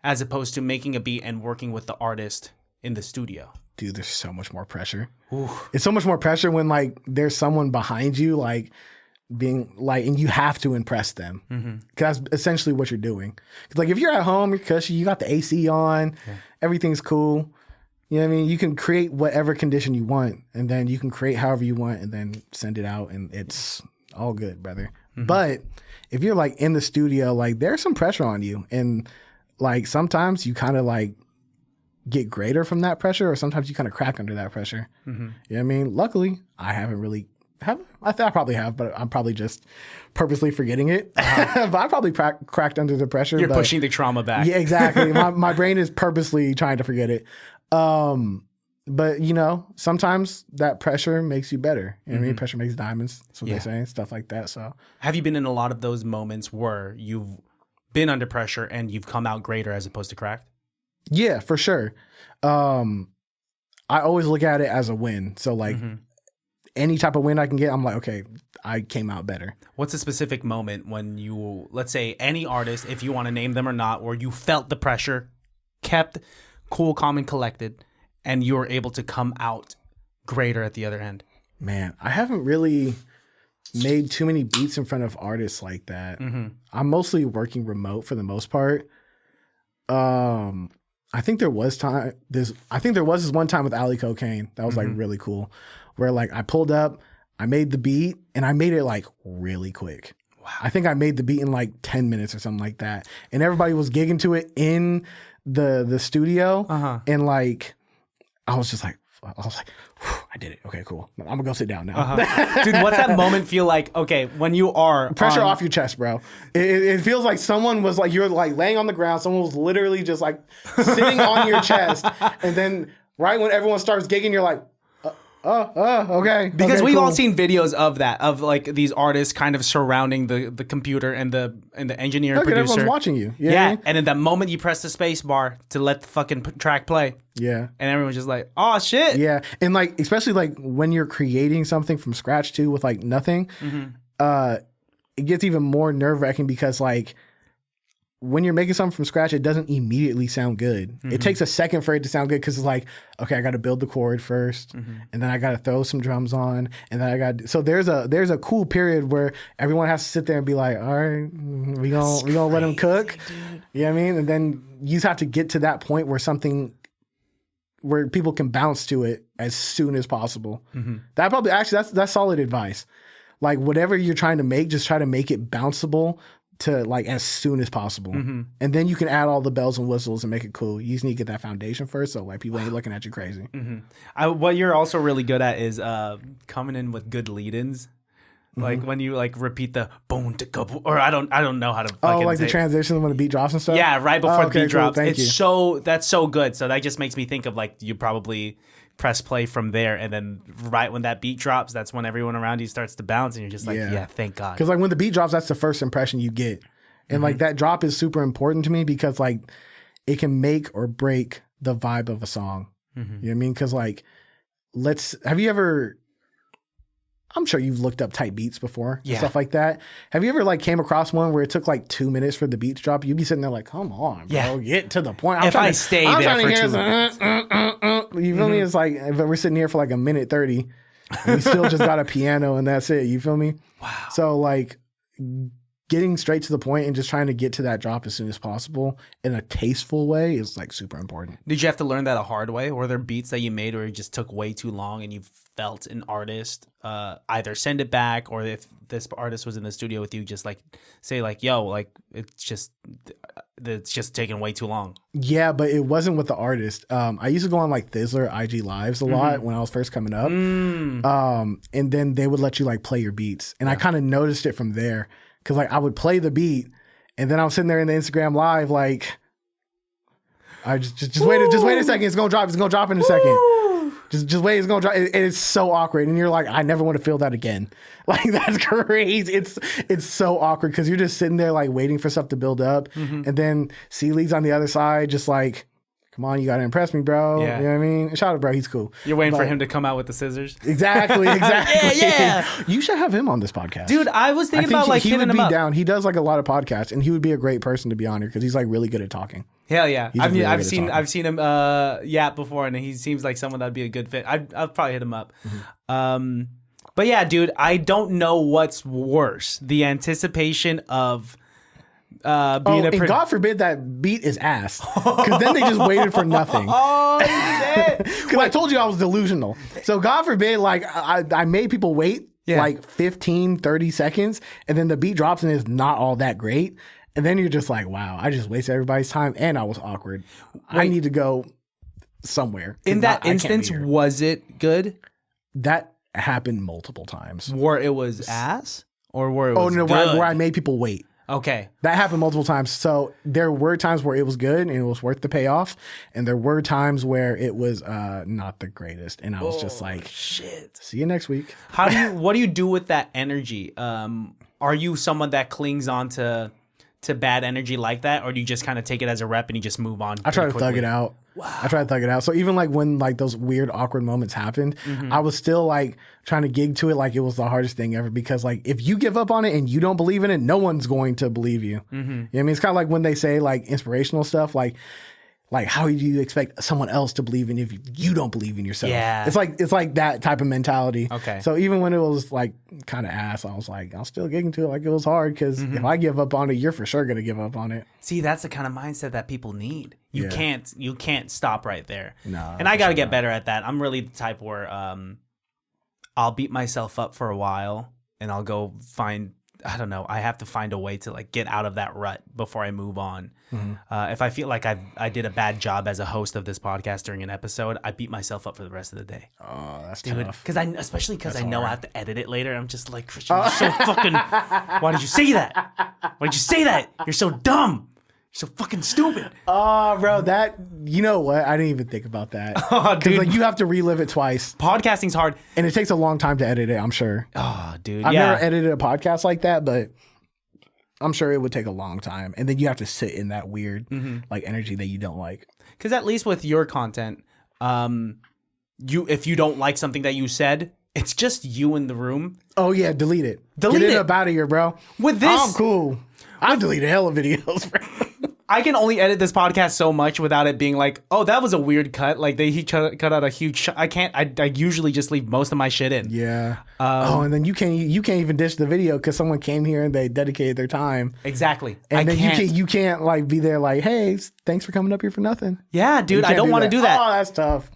[SPEAKER 3] as opposed to making a beat and working with the artist in the studio?
[SPEAKER 2] Dude, there's so much more pressure. Ooh. It's so much more pressure when like there's someone behind you, like being like, and you have to impress them. Because that's essentially what you're doing. Cause like if you're at home, you're cushy, you got the AC on, everything's cool. You know what I mean? You can create whatever condition you want, and then you can create however you want and then send it out, and it's all good, brother. But if you're like in the studio, like there's some pressure on you, and like sometimes you kind of like get greater from that pressure, or sometimes you kind of crack under that pressure. You know what I mean? Luckily, I haven't really I probably have, but I'm probably just purposely forgetting it. But I probably cracked under the pressure.
[SPEAKER 3] You're pushing the trauma back.
[SPEAKER 2] Yeah, exactly. my brain is purposely trying to forget it. But you know, sometimes that pressure makes you better. You know what I mean? Pressure makes diamonds. That's what they say, stuff like that. So, have
[SPEAKER 3] you been in a lot of those moments where you've been under pressure and you've come out greater as opposed to cracked?
[SPEAKER 2] Yeah, for sure. I always look at it as a win. So like any type of win I can get, I'm like, okay, I came out better.
[SPEAKER 3] What's a specific moment when you, let's say any artist, if you want to name them or not, or you felt the pressure, kept cool, calm, and collected, and you were able to come out greater at the other end?
[SPEAKER 2] Man, I haven't really made too many beats in front of artists like that. I'm mostly working remote for the most part. I think there was this one time with Ali Cocaine that was like really cool, where like I pulled up, I made the beat, and I made it like really quick. Wow. I think I made the beat in like 10 minutes or something like that. And everybody was gigging to it in the studio. And like, I was like, I did it. Okay, cool. I'm gonna go sit down now.
[SPEAKER 3] Dude, what's that moment feel like? Okay, when you are
[SPEAKER 2] pressure off your chest, bro. It feels like someone was like, you're like laying on the ground. Someone was literally just like sitting on your chest. And then right when everyone starts gigging, you're like, okay.
[SPEAKER 3] Because
[SPEAKER 2] okay,
[SPEAKER 3] we've
[SPEAKER 2] cool.
[SPEAKER 3] all seen videos of that, of like these artists kind of surrounding the computer and the engineer and producer.
[SPEAKER 2] Everyone's watching you.
[SPEAKER 3] Yeah. And then the moment you press the space bar to let the fucking track play.
[SPEAKER 2] Yeah.
[SPEAKER 3] And everyone's just like, oh shit.
[SPEAKER 2] Yeah. And like, especially like when you're creating something from scratch too with like nothing, it gets even more nerve wracking because like, when you're making something from scratch, it doesn't immediately sound good. It takes a second for it to sound good because it's like, okay, I got to build the chord first, and then I got to throw some drums on, and then I got. So there's a cool period where everyone has to sit there and be like, all right, we gonna let him cook. Dude. You know what I mean? And then you just have to get to that point where people can bounce to it as soon as possible. That probably that's solid advice. Like whatever you're trying to make, just try to make it bounceable to like as soon as possible. And then you can add all the bells and whistles and make it cool. You just need to get that foundation first so like people ain't looking at you crazy.
[SPEAKER 3] What you're also really good at is coming in with good lead-ins. Like when you like repeat the boom to go, or I don't know how to fucking
[SPEAKER 2] like the transition when the beat drops and stuff?
[SPEAKER 3] Yeah, right before the beat drops.
[SPEAKER 2] Thank
[SPEAKER 3] you. That's so good. So that just makes me think of like you probably press play from there, and then right when that beat drops, that's when everyone around you starts to bounce, and you're just like, yeah thank God. Because
[SPEAKER 2] like when the beat drops, that's the first impression you get, and like that drop is super important to me because like it can make or break the vibe of a song. You know what I mean? Because like, have you ever? I'm sure you've looked up tight beats before, stuff like that. Have you ever like came across one where it took like 2 minutes for the beat to drop? You'd be sitting there like, come on, bro, get to the point.
[SPEAKER 3] If I stay there for 2 minutes.
[SPEAKER 2] You feel me? It's like, if we're sitting here for like a minute 30, and we still just got a piano and that's it. You feel me?
[SPEAKER 3] Wow.
[SPEAKER 2] So like, getting straight to the point and just trying to get to that drop as soon as possible in a tasteful way is like super important.
[SPEAKER 3] Did you have to learn that a hard way? Were there beats that you made where it just took way too long and you felt an artist either send it back, or if this artist was in the studio with you, just like say like, yo, like it's just taking way too long?
[SPEAKER 2] Yeah, but it wasn't with the artist. I used to go on like Thizzler IG Lives a lot when I was first coming up. And then they would let you like play your beats. And I kind of noticed it from there. Cause like I would play the beat and then I was sitting there in the Instagram Live like, I just wait a second. It's gonna drop in a second. Just wait, it's gonna drop. It's so awkward, and you're like, I never want to feel that again. Like that's crazy. It's so awkward because you're just sitting there like waiting for stuff to build up, and then C-League's on the other side, just like, come on, you gotta impress me, bro.
[SPEAKER 3] Yeah.
[SPEAKER 2] You know what I mean? Shout out, bro. He's cool.
[SPEAKER 3] You're waiting for him to come out with the scissors.
[SPEAKER 2] Exactly.
[SPEAKER 3] Yeah.
[SPEAKER 2] You should have him on this podcast,
[SPEAKER 3] Dude, I was thinking about like
[SPEAKER 2] he
[SPEAKER 3] hitting
[SPEAKER 2] would
[SPEAKER 3] him
[SPEAKER 2] be
[SPEAKER 3] up.
[SPEAKER 2] down. He does like a lot of podcasts, and he would be a great person to be on here because he's like really good at talking.
[SPEAKER 3] Hell yeah.
[SPEAKER 2] He's really
[SPEAKER 3] I've
[SPEAKER 2] good at
[SPEAKER 3] seen him yap before, and he seems like someone that'd be a good fit. I'll probably hit him up. But yeah, dude, I don't know what's worse. The anticipation of being
[SPEAKER 2] and God forbid that beat is ass, because then they just waited for nothing.
[SPEAKER 3] Oh shit.
[SPEAKER 2] Because I told you I was delusional. So God forbid, like I made people wait like 15, 30 seconds, and then the beat drops and it's not all that great. And then you're just like, wow, I just wasted everybody's time and I was awkward. I need to go somewhere.
[SPEAKER 3] In that instance, was it good?
[SPEAKER 2] That happened multiple times.
[SPEAKER 3] Where it was ass? Or where it was good?
[SPEAKER 2] Where I made people wait.
[SPEAKER 3] Okay.
[SPEAKER 2] That happened multiple times. So there were times where it was good and it was worth the payoff. And there were times where it was not the greatest. And I was just like, shit. See you next week.
[SPEAKER 3] What do you do with that energy? Are you someone that clings on to bad energy like that, or do you just kind of take it as a rep and you just move on?
[SPEAKER 2] I try to thug it out. Wow. I try to thug it out. So even like when like those weird awkward moments happened, I was still like trying to gig to it like it was the hardest thing ever, because like if you give up on it and you don't believe in it, no one's going to believe you. You know what I mean? It's kind of like when they say like inspirational stuff, like how do you expect someone else to believe in if you don't believe in yourself?
[SPEAKER 3] Yeah.
[SPEAKER 2] It's like that type of mentality.
[SPEAKER 3] Okay.
[SPEAKER 2] So even when it was like kind of ass, I was like, I'll still get into it like it was hard, because if I give up on it, you're for sure going to give up on it.
[SPEAKER 3] See, that's the kind of mindset that people need. You can't stop right there.
[SPEAKER 2] No.
[SPEAKER 3] And I got to get better at that. I'm really the type where I'll beat myself up for a while and I'll go find, I don't know, I have to find a way to like get out of that rut before I move on. If I feel like I did a bad job as a host of this podcast during an episode, I beat myself up for the rest of the day.
[SPEAKER 2] Oh, that's
[SPEAKER 3] Dude,
[SPEAKER 2] tough.
[SPEAKER 3] Especially because I know I have to edit it later. I'm just like, Christian, you're so fucking, why did you say that? Why did you say that? You're so dumb. You're so fucking stupid.
[SPEAKER 2] Oh, bro, that, you know what? I didn't even think about that. Because like you have to relive it twice.
[SPEAKER 3] Podcasting's hard.
[SPEAKER 2] And it takes a long time to edit it, I'm sure.
[SPEAKER 3] Oh, dude.
[SPEAKER 2] I've never edited a podcast like that, but I'm sure it would take a long time. And then you have to sit in that weird like energy that you don't like.
[SPEAKER 3] Because at least with your content, if you don't like something that you said, it's just you in the room.
[SPEAKER 2] Oh, yeah, delete it.
[SPEAKER 3] Delete
[SPEAKER 2] Get it
[SPEAKER 3] it.
[SPEAKER 2] up out of here, bro.
[SPEAKER 3] With this,
[SPEAKER 2] I'm cool. I deleted hella videos, bro.
[SPEAKER 3] I can only edit this podcast so much without it being like, oh, that was a weird cut. Like he cut out a huge. I can't. I usually just leave most of my shit in.
[SPEAKER 2] Yeah. And then you can't even dish the video because someone came here and they dedicated their time.
[SPEAKER 3] Exactly.
[SPEAKER 2] And then you can't like be there like, hey, thanks for coming up here for nothing.
[SPEAKER 3] Yeah, dude. I don't want to do that.
[SPEAKER 2] Oh, that's tough.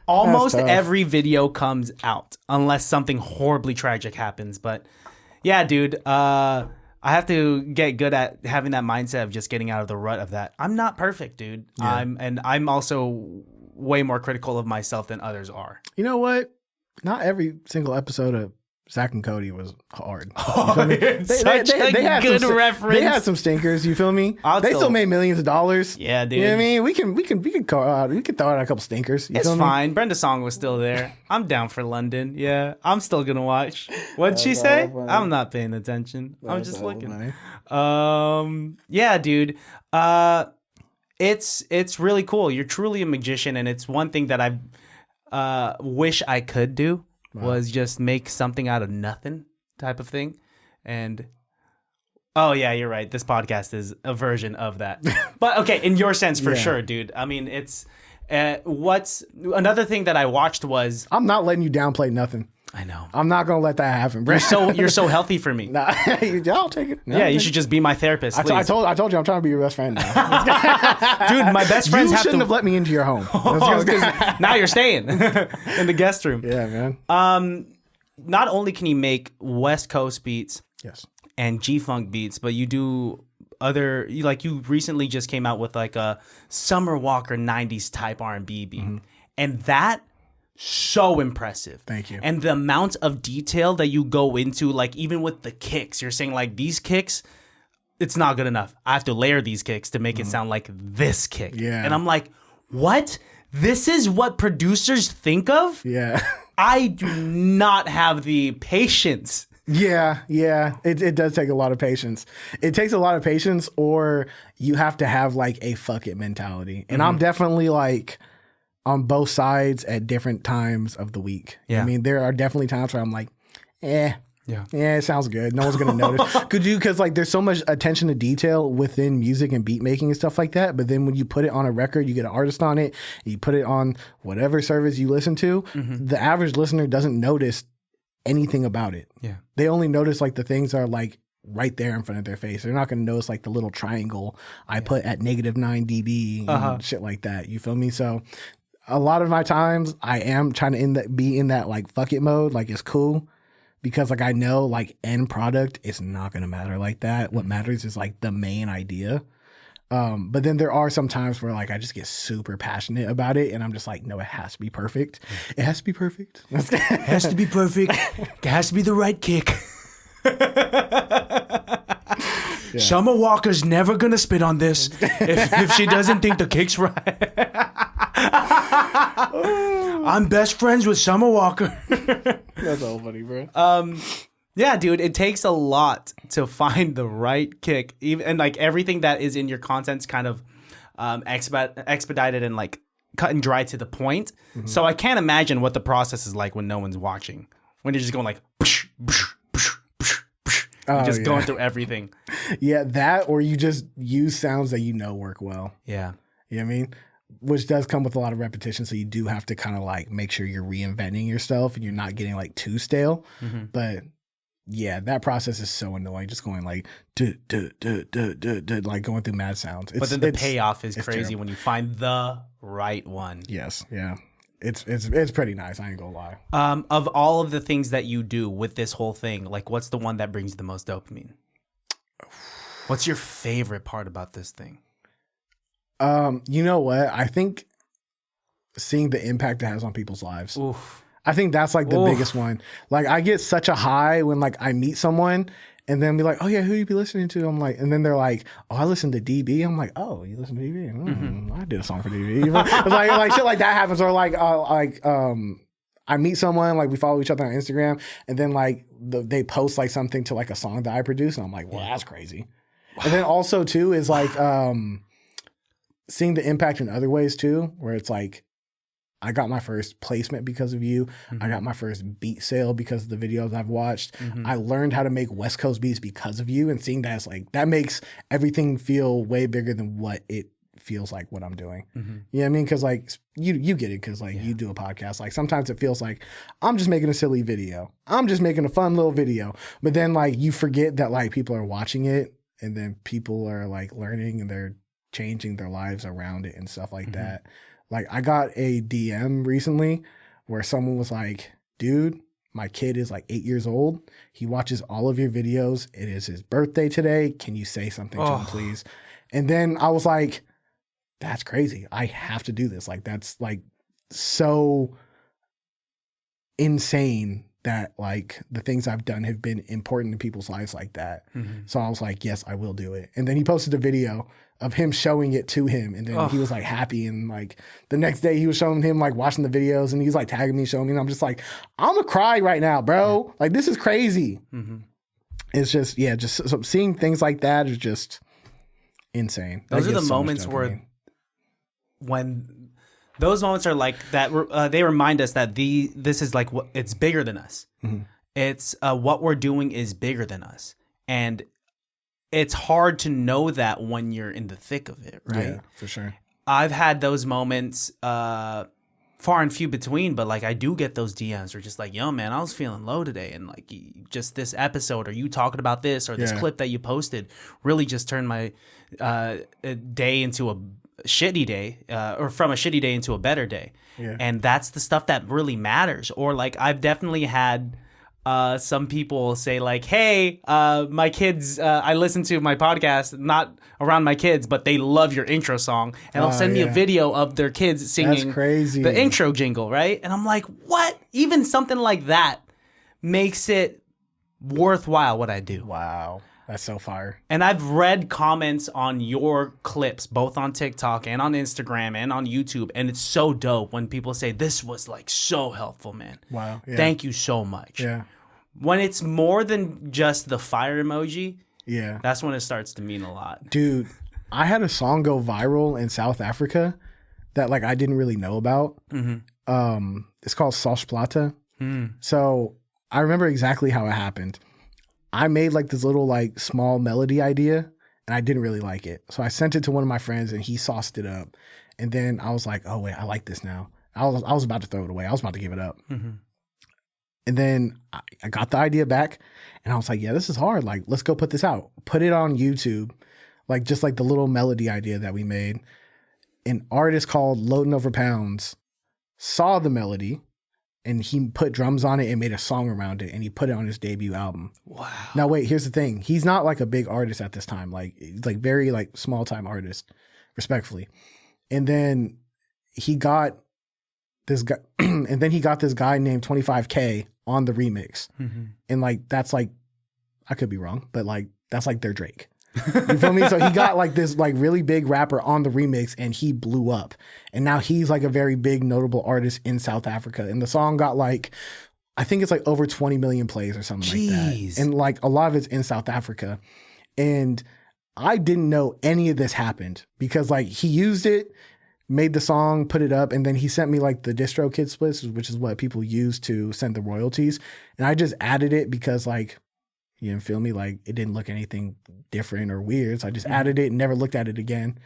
[SPEAKER 3] Almost
[SPEAKER 2] That's tough.
[SPEAKER 3] every video comes out unless something horribly tragic happens. But yeah, dude. I have to get good at having that mindset of just getting out of the rut of that. I'm not perfect, dude.
[SPEAKER 2] Yeah.
[SPEAKER 3] I'm also way more critical of myself than others are.
[SPEAKER 2] You know what? Not every single episode of Zach and Cody was hard.
[SPEAKER 3] Such a good reference.
[SPEAKER 2] They had some stinkers. You feel me? They still made millions of dollars.
[SPEAKER 3] Yeah, dude.
[SPEAKER 2] You know what I mean? We can throw out a couple stinkers. You
[SPEAKER 3] It's
[SPEAKER 2] feel me?
[SPEAKER 3] fine. Brenda Song was still there. I'm down for London. Yeah, I'm still gonna watch. What'd she say? I'm not paying attention. I'm just looking. Yeah, dude. It's really cool. You're truly a magician, and it's one thing that I wish I could do. Was just make something out of nothing type of thing. And oh yeah, you're right. This podcast is a version of that. But okay, in your sense for sure, dude. I mean, it's what's another thing that I watched was
[SPEAKER 2] I'm not letting you downplay nothing.
[SPEAKER 3] I know.
[SPEAKER 2] I'm not gonna let that happen, bro.
[SPEAKER 3] You're so healthy for me.
[SPEAKER 2] Nah, I'll take it. No,
[SPEAKER 3] yeah, you should just be my therapist.
[SPEAKER 2] I told you I'm trying to be your best friend now.
[SPEAKER 3] Dude, my best friends
[SPEAKER 2] you shouldn't have let me into your home.
[SPEAKER 3] Now you're staying in the guest room.
[SPEAKER 2] Yeah, man.
[SPEAKER 3] Not only can you make West Coast beats,
[SPEAKER 2] Yes,
[SPEAKER 3] and G-Funk beats, but you do other, you recently just came out with like a Summer Walker 90s type R&B beat. And that, so impressive.
[SPEAKER 2] Thank you.
[SPEAKER 3] And the amount of detail that you go into, like even with the kicks, you're saying like these kicks, it's not good enough. I have to layer these kicks to make it sound like this kick.
[SPEAKER 2] Yeah.
[SPEAKER 3] And I'm like, what? This is what producers think of?
[SPEAKER 2] Yeah.
[SPEAKER 3] I do not have the patience.
[SPEAKER 2] Yeah. It does take a lot of patience. It takes a lot of patience, or you have to have like a fuck it mentality. And I'm definitely like on both sides at different times of the week.
[SPEAKER 3] Yeah.
[SPEAKER 2] I mean, there are definitely times where I'm like, yeah, it sounds good. No one's gonna notice. Because like there's so much attention to detail within music and beat making and stuff like that. But then when you put it on a record, you get an artist on it, you put it on whatever service you listen to, the average listener doesn't notice anything about it.
[SPEAKER 3] Yeah.
[SPEAKER 2] They only notice like the things that are like right there in front of their face. They're not going to notice like the little triangle I put at -9 dB and shit like that. You feel me? So a lot of my times I am trying to be in that like fuck it mode. Like it's cool because like I know like end product is not going to matter like that. What matters is like the main idea. But then there are some times where like I just get super passionate about it and I'm just like, no, it has to be perfect. It has to be perfect.
[SPEAKER 3] It has to be perfect. It has to be the right kick. Summer Walker's never gonna spit on this if she doesn't think the kick's right. I'm best friends with Summer Walker.
[SPEAKER 2] That's all funny, bro.
[SPEAKER 3] Yeah, dude, it takes a lot to find the right kick, even and like everything that is in your content's kind of expedited and like cut and dry to the point. So I can't imagine what the process is like when no one's watching. When you're just going like, psh, psh, psh, psh, psh, you're just going through everything.
[SPEAKER 2] Yeah, that or you just use sounds that you know work well.
[SPEAKER 3] Yeah.
[SPEAKER 2] You know what I mean? Which does come with a lot of repetition, so you do have to kind of like make sure you're reinventing yourself and you're not getting like too stale. But yeah, that process is so annoying. Just going like like going through mad sounds.
[SPEAKER 3] But then the payoff is crazy
[SPEAKER 2] terrible
[SPEAKER 3] when you find the right one.
[SPEAKER 2] Yes, yeah. It's pretty nice, I ain't gonna lie.
[SPEAKER 3] Of all of the things that you do with this whole thing, like what's the one that brings the most dopamine? What's your favorite part about this thing?
[SPEAKER 2] You know what? I think seeing the impact it has on people's lives.
[SPEAKER 3] Oof.
[SPEAKER 2] I think that's like the biggest one. Like I get such a high when like I meet someone and then be like, oh yeah, who you be listening to? I'm like, and then they're like, oh, I listen to DB. I'm like, oh, you listen to DB? I did a song for DB. like shit like that happens. Or like I meet someone, like we follow each other on Instagram, and then like they post like something to like a song that I produce, and I'm like, well, that's crazy. Wow. And then also too is like seeing the impact in other ways too, where it's like, I got my first placement because of you. I got my first beat sale because of the videos I've watched. I learned how to make West Coast beats because of you, and seeing that is like, that makes everything feel way bigger than what it feels like what I'm doing. You know what I mean? Because like you get it, because like you do a podcast. Like sometimes it feels like I'm just making a silly video. I'm just making a fun little video. But then like you forget that like people are watching it, and then people are like learning and they're changing their lives around it and stuff like that. Like I got a DM recently where someone was like, dude, my kid is like 8 years old. He watches all of your videos. It is his birthday today. Can you say something to him, please? And then I was like, that's crazy. I have to do this. Like, that's like so insane that like the things I've done have been important in people's lives like that. So I was like, yes, I will do it. And then he posted a video of him showing it to him, and then he was like happy, and like the next day he was showing him like watching the videos, and he's like tagging me, showing me, and I'm just like, I'm gonna cry right now, bro. Like this is crazy. It's just just seeing things like that is just insane.
[SPEAKER 3] Those are the moments where when those moments are like that, they remind us that this is like what it's bigger than us. It's what we're doing is bigger than us, and it's hard to know that when you're in the thick of it, right?
[SPEAKER 2] Yeah, for sure.
[SPEAKER 3] I've had those moments far and few between, but like I do get those DMs where just like, yo man, I was feeling low today, and like just this episode or you talking about this or this clip that you posted really just turned my day into a shitty day, or from a shitty day into a better day. And that's the stuff that really matters. Or like I've definitely had some people say like, hey, my kids, I listen to my podcast, not around my kids, but they love your intro song. And they'll send me a video of their kids singing the intro jingle, right? And I'm like, what? Even something like that makes it worthwhile what I do.
[SPEAKER 2] Wow. That's so fire.
[SPEAKER 3] And I've read comments on your clips, both on TikTok and on Instagram and on YouTube. And it's so dope when people say, this was like so helpful, man.
[SPEAKER 2] Wow. Yeah.
[SPEAKER 3] Thank you so much.
[SPEAKER 2] Yeah.
[SPEAKER 3] When it's more than just the fire emoji,
[SPEAKER 2] that's
[SPEAKER 3] when it starts to mean a lot.
[SPEAKER 2] Dude, I had a song go viral in South Africa that like I didn't really know about. It's called Salsplata. So I remember exactly how it happened. I made like this little like small melody idea and I didn't really like it. So I sent it to one of my friends and he sauced it up. And then I was like, oh wait, I like this now. I was about to throw it away. I was about to give it up. And then I got the idea back and I was like, yeah, this is hard. Like, let's go put this out. Put it on YouTube. Like just like the little melody idea that we made. An artist called Loading Over Pounds saw the melody and he put drums on it and made a song around it, and he put it on his debut album. Wow. Now wait, here's the thing. He's not like a big artist at this time. Like he's like very like small time artist, respectfully. And then he got this guy and then he got this guy named 25K on the remix. And like that's like, I could be wrong, but like that's like their Drake. You feel me? So he got like this like really big rapper on the remix and he blew up. And now he's like a very big notable artist in South Africa. And the song got like, I think it's like over 20 million plays or something like that. And like a lot of it's in South Africa. And I didn't know any of this happened because like he used it, made the song, put it up, and then he sent me like the DistroKid splits, which is what people use to send the royalties. And I just added it because like, you didn't feel me? Like it didn't look anything different or weird. So I just added it and never looked at it again.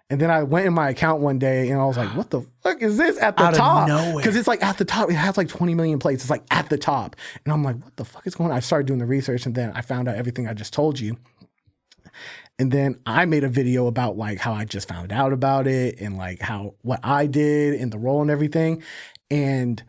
[SPEAKER 2] And then I went in my account one day and I was like, what the fuck is this at the top? Because it's like at the top, it has like 20 million plays. It's like at the top. And I'm like, what the fuck is going on? I started doing the research and then I found out everything I just told you. And then I made a video about like how I just found out about it and like how what I did and the role and everything. And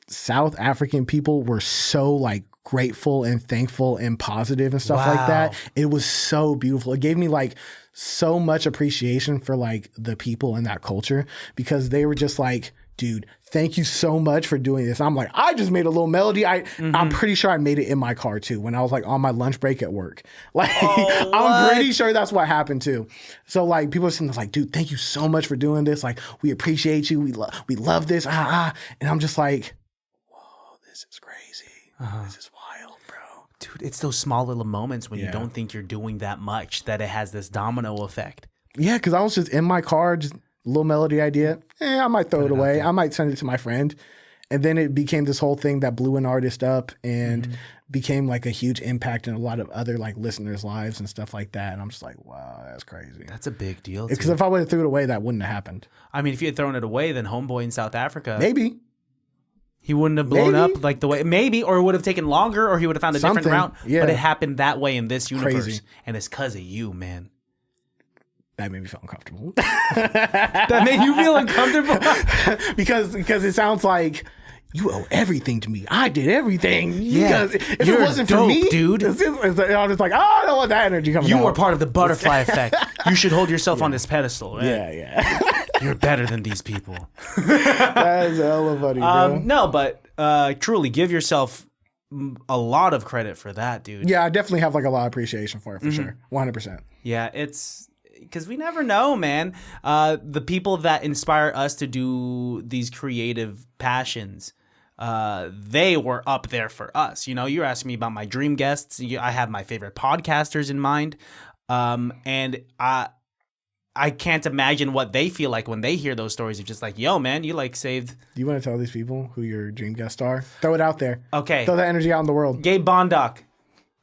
[SPEAKER 2] South African people were so like grateful and thankful and positive and stuff like that. It was so beautiful. It gave me like so much appreciation for like the people in that culture because they were just like, dude, thank you so much for doing this. And I'm like, I just made a little melody. I'm pretty sure I made it in my car too when I was like on my lunch break at work. Like, I'm pretty sure that's what happened too. So like people are saying like, dude, thank you so much for doing this. Like, we appreciate you. We love this. And I'm just like, whoa, this is crazy. This is wild, bro.
[SPEAKER 3] Dude, it's those small little moments when you don't think you're doing that much that it has this domino effect.
[SPEAKER 2] Yeah, because I was just in my car, just a little melody idea. I might throw it away. I might send it to my friend. And then it became this whole thing that blew an artist up and became like a huge impact in a lot of other like listeners' lives and stuff like that. And I'm just like, wow, that's crazy.
[SPEAKER 3] That's a big deal.
[SPEAKER 2] Because if I would have threw it away, that wouldn't have happened.
[SPEAKER 3] I mean, if you had thrown it away, then Homeboy in South Africa.
[SPEAKER 2] Maybe.
[SPEAKER 3] He wouldn't have blown up like the way, maybe, or it would have taken longer, or he would have found a different route. Yeah. But it happened that way in this universe.
[SPEAKER 2] Crazy.
[SPEAKER 3] And it's because of you, man.
[SPEAKER 2] That made me feel uncomfortable.
[SPEAKER 3] That made you feel uncomfortable?
[SPEAKER 2] because it sounds like you owe everything to me. I did everything.
[SPEAKER 3] Yeah.
[SPEAKER 2] Because if it wasn't
[SPEAKER 3] dope,
[SPEAKER 2] for me,
[SPEAKER 3] dude.
[SPEAKER 2] I'm just like, oh, I don't want that energy coming out.
[SPEAKER 3] You were part of the butterfly effect. You should hold yourself on this pedestal, right?
[SPEAKER 2] Yeah.
[SPEAKER 3] You're better than these people.
[SPEAKER 2] That is hella funny, bro.
[SPEAKER 3] No, but truly, give yourself a lot of credit for that, dude.
[SPEAKER 2] Yeah, I definitely have like a lot of appreciation for it, for sure. 100%.
[SPEAKER 3] Yeah, it's because we never know, man. The people that inspire us to do these creative passions, they were up there for us. You know, you're asking me about my dream guests. I have my favorite podcasters in mind. And I can't imagine what they feel like when they hear those stories. It's just like, yo, man, you like saved.
[SPEAKER 2] Do you want to tell these people who your dream guests are? Throw it out there.
[SPEAKER 3] Okay.
[SPEAKER 2] Throw that energy out in the world.
[SPEAKER 3] Gabe Bondoc,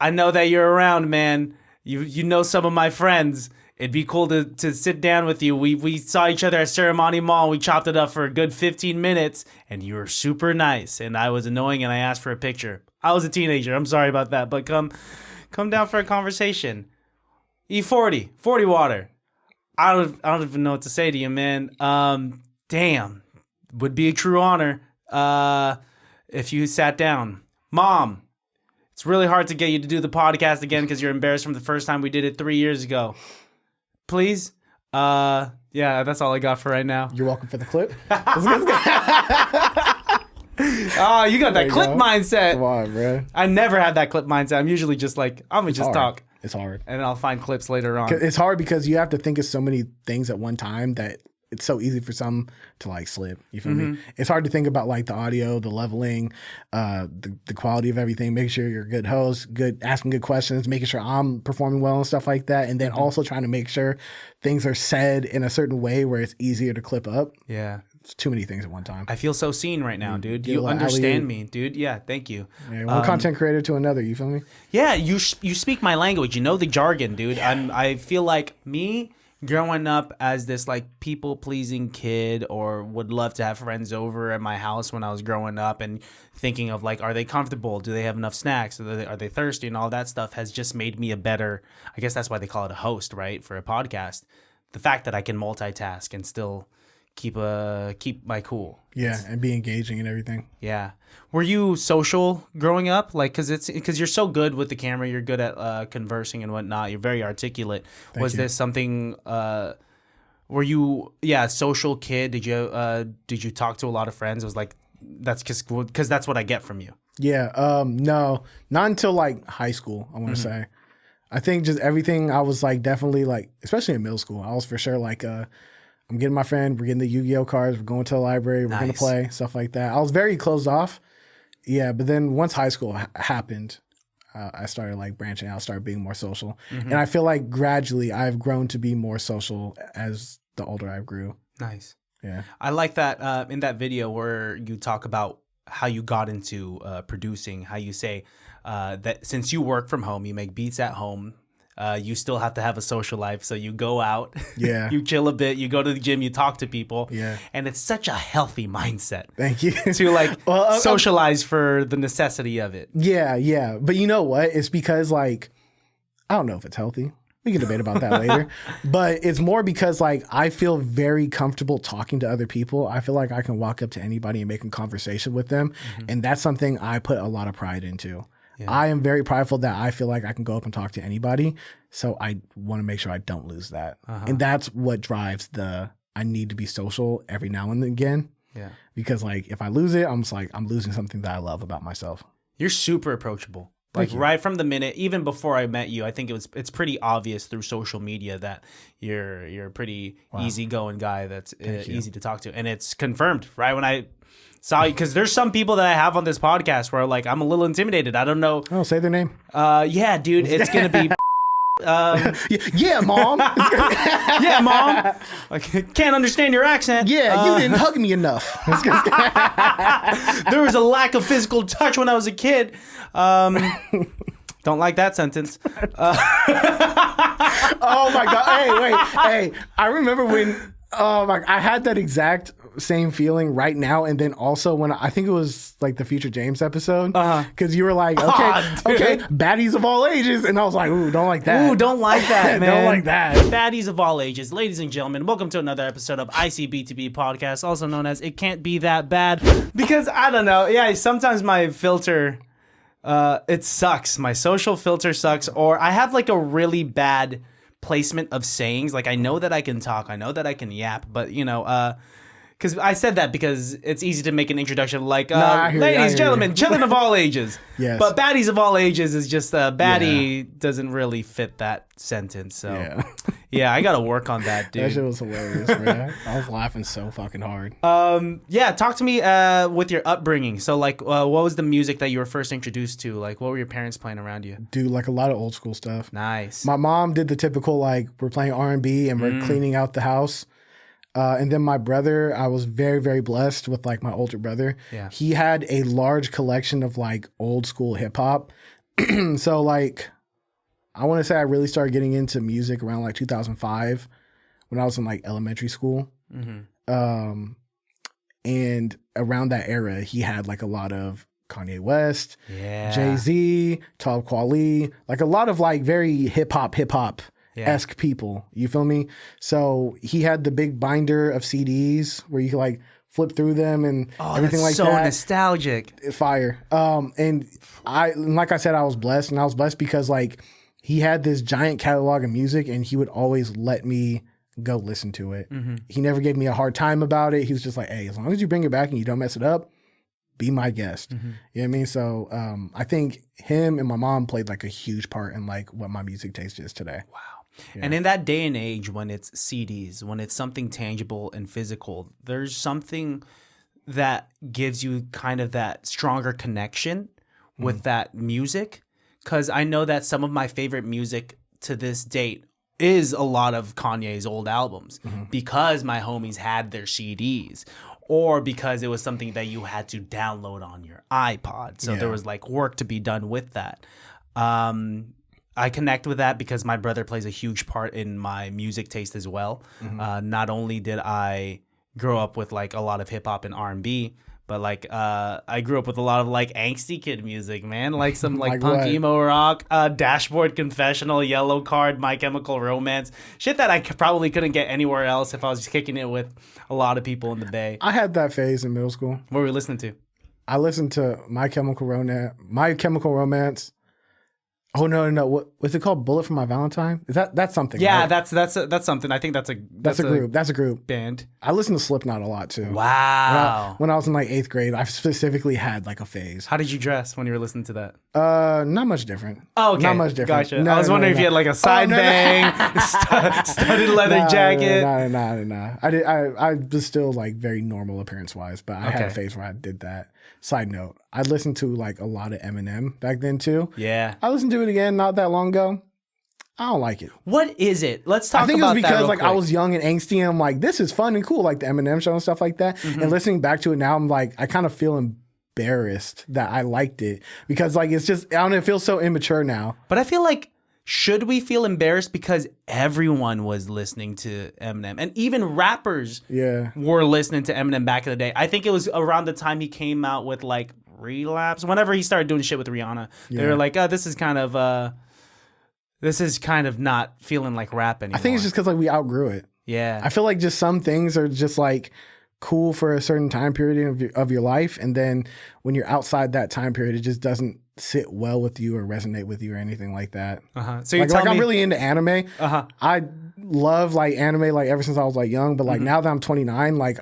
[SPEAKER 3] I know that you're around, man. You know some of my friends. It'd be cool to sit down with you. We saw each other at Ceremony Mall. We chopped it up for a good 15 minutes, and you were super nice, and I was annoying, and I asked for a picture. I was a teenager. I'm sorry about that, but come down for a conversation. E40, 40 water. I don't even know what to say to you, man. Damn, would be a true honor if you sat down. Mom, it's really hard to get you to do the podcast again because you're embarrassed from the first time we did it 3 years ago. Please? Yeah, that's all I got for right now.
[SPEAKER 2] You're welcome for the clip.
[SPEAKER 3] Oh, you got that clip mindset.
[SPEAKER 2] Come on, bro.
[SPEAKER 3] I never had that clip mindset. I'm usually just like, I'm going to just talk.
[SPEAKER 2] It's hard.
[SPEAKER 3] And I'll find clips later on.
[SPEAKER 2] It's hard because you have to think of so many things at one time that it's so easy for some to like slip. You feel me? It's hard to think about like the audio, the leveling, the quality of everything, making sure you're a good host, asking good questions, making sure I'm performing well and stuff like that. And then also trying to make sure things are said in a certain way where it's easier to clip up.
[SPEAKER 3] Yeah.
[SPEAKER 2] It's too many things at one time.
[SPEAKER 3] I feel so seen right now, dude. You understand me, dude. Yeah, thank you.
[SPEAKER 2] Yeah, one content creator to another, you feel me?
[SPEAKER 3] Yeah, you speak my language. You know the jargon, dude. Yeah. I feel like me growing up as this like people-pleasing kid, or would love to have friends over at my house when I was growing up, and thinking of like, are they comfortable? Do they have enough snacks? Are they thirsty? And all that stuff has just made me a better, I guess that's why they call it a host, right? For a podcast. The fact that I can multitask and still keep my cool.
[SPEAKER 2] Yeah, and be engaging and everything.
[SPEAKER 3] Yeah. Were you social growing up? Like, because you're so good with the camera, you're good at conversing and whatnot. You're very articulate. Was this something? Were you a social kid? Did you talk to a lot of friends? It was like that's because that's what I get from you. Yeah.
[SPEAKER 2] No, not until like high school. I want to say. I think just everything. I was like definitely like, especially in middle school. I was for sure like I'm getting my friend, we're getting the Yu-Gi-Oh cards, we're going to the library, we're going to play, stuff like that. I was very closed off. Yeah, but then once high school happened, I started like branching out, started being more social. And I feel like gradually I've grown to be more social as the older I grew.
[SPEAKER 3] Nice.
[SPEAKER 2] Yeah.
[SPEAKER 3] I like that in that video where you talk about how you got into producing, how you say that since you work from home, you make beats at home, you still have to have a social life. So you go out, you chill a bit, you go to the gym, you talk to people. Yeah. And it's such a healthy mindset.
[SPEAKER 2] Thank you.
[SPEAKER 3] To like socialize for the necessity of it.
[SPEAKER 2] Yeah, yeah. But you know what? It's because like, I don't know if it's healthy. We can debate about that later. But it's more because like I feel very comfortable talking to other people. I feel like I can walk up to anybody and make a conversation with them. And that's something I put a lot of pride into. Yeah. I am very prideful that I feel like I can go up and talk to anybody. So I want to make sure I don't lose that. And that's what drives I need to be social every now and again. Yeah. Because like if I lose it, I'm just like, I'm losing something that I love about myself.
[SPEAKER 3] You're super approachable. Like right from the minute, even before I met you, I think it's pretty obvious through social media that you're a pretty easygoing guy that's easy to talk to. And it's confirmed right when I saw you, because there's some people that I have on this podcast where like I'm a little intimidated. I don't know.
[SPEAKER 2] Oh, say their name.
[SPEAKER 3] Yeah, dude, it's gonna be.
[SPEAKER 2] Yeah, mom.
[SPEAKER 3] Yeah, mom. I can't understand your accent.
[SPEAKER 2] Yeah, you didn't hug me enough.
[SPEAKER 3] There was a lack of physical touch when I was a kid. Don't like that sentence.
[SPEAKER 2] Oh my god! Hey, wait, hey! I remember when I had that exact same feeling right now, and then also when I think it was like the Future James episode, because you were like, okay, baddies of all ages, and I was like, ooh, don't like that.
[SPEAKER 3] Ooh, don't like that, man.
[SPEAKER 2] Don't like that.
[SPEAKER 3] Baddies of all ages, ladies and gentlemen, welcome to another episode of ICBTB podcast, also known as It Can't Be That Bad, because I don't know, sometimes my filter. It sucks. My social filter sucks, or I have like a really bad placement of sayings. Like I know that I can talk, I know that I can yap, but because I said that because it's easy to make an introduction like, ladies, gentlemen, children of all ages. Yes. But baddies of all ages is just baddie doesn't really fit that sentence. So I got to work on that, dude.
[SPEAKER 2] That shit was hilarious, bro. I was laughing so fucking hard.
[SPEAKER 3] Talk to me with your upbringing. So like, what was the music that you were first introduced to? Like, what were your parents playing around you?
[SPEAKER 2] Dude, like a lot of old school stuff.
[SPEAKER 3] Nice.
[SPEAKER 2] My mom did the typical like, we're playing R&B and we're cleaning out the house. And then my brother, I was very, very blessed with like my older brother. Yeah. He had a large collection of like old school hip hop. So like I want to say I really started getting into music around like 2005 when I was in like elementary school. And around that era, he had like a lot of Kanye West, Jay-Z, Talib Kweli, like a lot of like very hip hop-esque people. You feel me? So he had the big binder of CDs where you could like flip through them and everything like
[SPEAKER 3] so
[SPEAKER 2] that.
[SPEAKER 3] So nostalgic.
[SPEAKER 2] Fire. And like I said, I was blessed, and I was blessed because like he had this giant catalog of music, and he would always let me go listen to it. He never gave me a hard time about it. He was just like, hey, as long as you bring it back and you don't mess it up, be my guest. You know what I mean? So I think him and my mom played like a huge part in like what my music taste is today.
[SPEAKER 3] Wow. Yeah. And in that day and age when it's CDs, when it's something tangible and physical, there's something that gives you kind of that stronger connection with that music. Because I know that some of my favorite music to this date is a lot of Kanye's old albums because my homies had their CDs, or because it was something that you had to download on your iPod. So there was like work to be done with that. I connect with that because my brother plays a huge part in my music taste as well. Not only did I grow up with like a lot of hip hop and R&B, but like I grew up with a lot of like angsty kid music, man. Like some like punk
[SPEAKER 2] what?
[SPEAKER 3] emo rock, Dashboard Confessional, Yellow Card, My Chemical Romance. Shit that I probably couldn't get anywhere else if I was just kicking it with a lot of people in the Bay.
[SPEAKER 2] I had that phase in middle school.
[SPEAKER 3] What were we listening to?
[SPEAKER 2] I listened to My Chemical Romance. Oh no! What was it called? Bullet for My Valentine? Is that's something?
[SPEAKER 3] Yeah,
[SPEAKER 2] right?
[SPEAKER 3] that's something. I think that's a
[SPEAKER 2] group. That's a group
[SPEAKER 3] band.
[SPEAKER 2] I listened to Slipknot a lot too.
[SPEAKER 3] Wow.
[SPEAKER 2] When I was in like 8th grade, I specifically had like a phase.
[SPEAKER 3] How did you dress when you were listening to that?
[SPEAKER 2] Not much different.
[SPEAKER 3] Oh, okay.
[SPEAKER 2] Not much different.
[SPEAKER 3] Gotcha. I was wondering if you had like a side bang, studded leather jacket.
[SPEAKER 2] No. I was still like very normal appearance wise, but I had a phase where I did that. Side note, I listened to like a lot of Eminem back then too.
[SPEAKER 3] Yeah.
[SPEAKER 2] I listened to it again not that long ago. I don't like it.
[SPEAKER 3] What is it? Let's talk about that.
[SPEAKER 2] I think it was because like
[SPEAKER 3] quick.
[SPEAKER 2] I was young and angsty and I'm like, this is fun and cool, like the Eminem show and stuff like that. And listening back to it now, I'm like, I kind of feel embarrassed that I liked it because like it's just, I don't know, it feels so immature now.
[SPEAKER 3] But I feel like, should we feel embarrassed because everyone was listening to Eminem, and even rappers were listening to Eminem back in the day? I think it was around the time he came out with like Relapse. Whenever he started doing shit with Rihanna, they were like, "Oh, this is kind of not feeling like rap anymore."
[SPEAKER 2] I think it's just because like we outgrew it.
[SPEAKER 3] Yeah,
[SPEAKER 2] I feel like just some things are just like cool for a certain time period of your life, and then when you're outside that time period, it just doesn't sit well with you or resonate with you or anything like that.
[SPEAKER 3] So you're
[SPEAKER 2] like I'm really into anime. I love like anime like ever since I was like young, but like now that I'm 29, like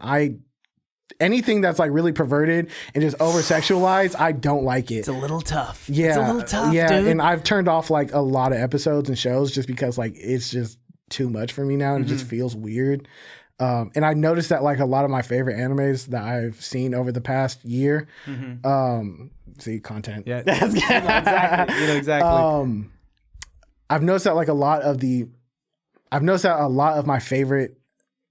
[SPEAKER 2] anything that's like really perverted and just over sexualized, I don't like it.
[SPEAKER 3] It's a little tough.
[SPEAKER 2] Yeah,
[SPEAKER 3] it's a little tough,
[SPEAKER 2] yeah,
[SPEAKER 3] dude.
[SPEAKER 2] and I've turned off like a lot of episodes and shows just because like it's just too much for me now and it just feels weird. And I noticed that like a lot of my favorite animes that I've seen over the past year, see content.
[SPEAKER 3] Yeah, exactly. You know exactly.
[SPEAKER 2] I've noticed that like a lot of my favorite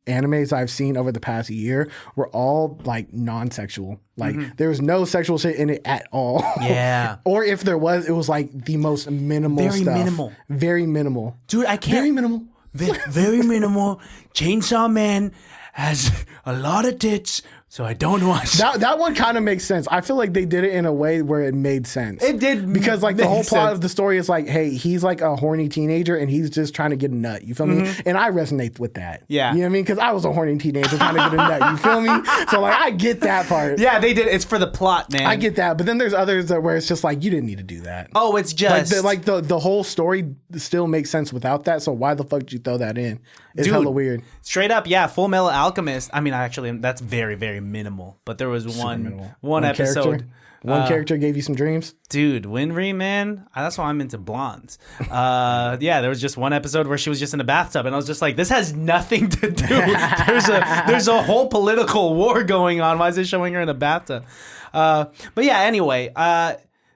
[SPEAKER 2] animes I've seen over the past year were all like non-sexual. Like there was no sexual shit in it at all.
[SPEAKER 3] Yeah.
[SPEAKER 2] Or if there was, it was like the most minimal
[SPEAKER 3] Very
[SPEAKER 2] stuff.
[SPEAKER 3] minimal.
[SPEAKER 2] Very minimal.
[SPEAKER 3] Dude, I can't.
[SPEAKER 2] Very minimal.
[SPEAKER 3] Very minimal. Chainsaw Man has a lot of tits, so I don't watch
[SPEAKER 2] that one kind of makes sense. I feel like they did it in a way where it made sense.
[SPEAKER 3] It did,
[SPEAKER 2] because like the whole plot
[SPEAKER 3] sense.
[SPEAKER 2] of the story is like, hey, he's like a horny teenager and he's just trying to get a nut. You feel me? And I resonate with that.
[SPEAKER 3] Yeah.
[SPEAKER 2] You know what I mean? Because I was a horny teenager trying to get a nut. You feel me? So like I get that part.
[SPEAKER 3] Yeah, they did. It's for the plot, man.
[SPEAKER 2] I get that, but then there's others that where it's just like you didn't need to do that.
[SPEAKER 3] Oh, it's just
[SPEAKER 2] the whole story still makes sense without that. So why the fuck did you throw that in? It's hella weird.
[SPEAKER 3] Straight up, yeah. Full Metal Alchemist. I mean, actually, that's very, very minimal. But there was one episode.
[SPEAKER 2] Character. One character gave you some dreams?
[SPEAKER 3] Dude, Winry, man. That's why I'm into blondes. Yeah, there was just one episode where she was just in a bathtub, and I was just like, this has nothing to do. There's a whole political war going on. Why is it showing her in a bathtub? But yeah, anyway,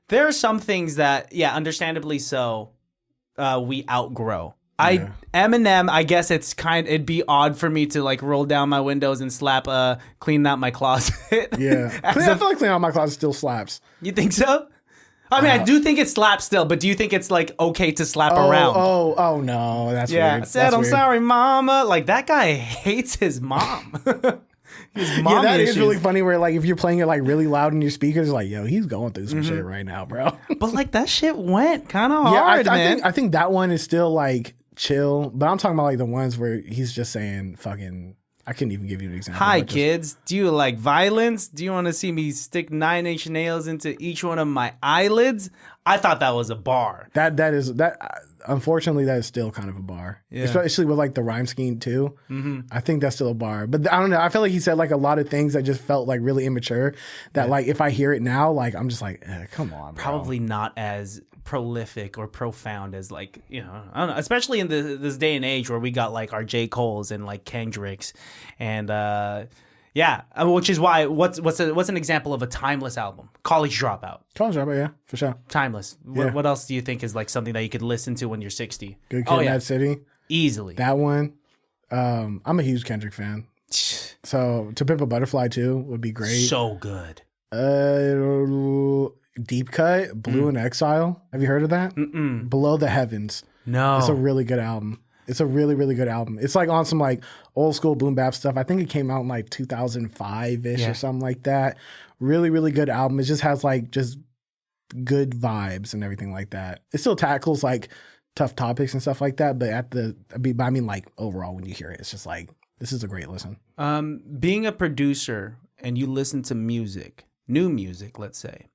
[SPEAKER 3] there are some things that, yeah, understandably so, we outgrow. Eminem, I guess it'd be odd for me to like roll down my windows and slap clean out my closet.
[SPEAKER 2] Yeah. I feel like cleaning out my closet still slaps.
[SPEAKER 3] You think so? I mean, I do think it slaps still, but do you think it's like okay to slap around?
[SPEAKER 2] Oh no, that's weird.
[SPEAKER 3] I said, I'm sorry, mama. Like that guy hates his mom. His mom
[SPEAKER 2] that
[SPEAKER 3] issues.
[SPEAKER 2] is really funny. Where like if you're playing it like really loud in your speakers, like yo, he's going through some shit right now, bro.
[SPEAKER 3] But like that shit went kind of hard, man.
[SPEAKER 2] I think that one is still like chill, but I'm talking about like the ones where he's just saying fucking. I couldn't even give you an example.
[SPEAKER 3] Hi, kids. Do you like violence? Do you want to see me stick 9-inch nails into each one of my eyelids? I thought that was a bar.
[SPEAKER 2] That is. Unfortunately, that is still kind of a bar, especially with like the rhyme scheme too. I think that's still a bar, but I don't know. I feel like he said like a lot of things that just felt like really immature. That like if I hear it now, like I'm just like, come on, bro.
[SPEAKER 3] Probably not as prolific or profound as like I don't know. Especially in this day and age where we got like our J. Cole's and like Kendricks, and which is why what's an example of a timeless album? College Dropout.
[SPEAKER 2] College Dropout, yeah, for sure.
[SPEAKER 3] Timeless.
[SPEAKER 2] Yeah.
[SPEAKER 3] What else do you think is like something that you could listen to when you're 60?
[SPEAKER 2] Good Kid, Mad City.
[SPEAKER 3] Easily.
[SPEAKER 2] That one. I'm a huge Kendrick fan. So To Pimp a Butterfly too would be great.
[SPEAKER 3] So good.
[SPEAKER 2] Deep Cut, Blue in Exile. Have you heard of that?
[SPEAKER 3] Mm-mm.
[SPEAKER 2] Below the Heavens.
[SPEAKER 3] No.
[SPEAKER 2] It's a really good album. It's a really, really good album. It's like on some like old school boom bap stuff. I think it came out in like 2005-ish or something like that. Really, really good album. It just has like just good vibes and everything like that. It still tackles like tough topics and stuff like that, but I mean like overall when you hear it, it's just like this is a great listen.
[SPEAKER 3] Being a producer and you listen to music, new music, let's say,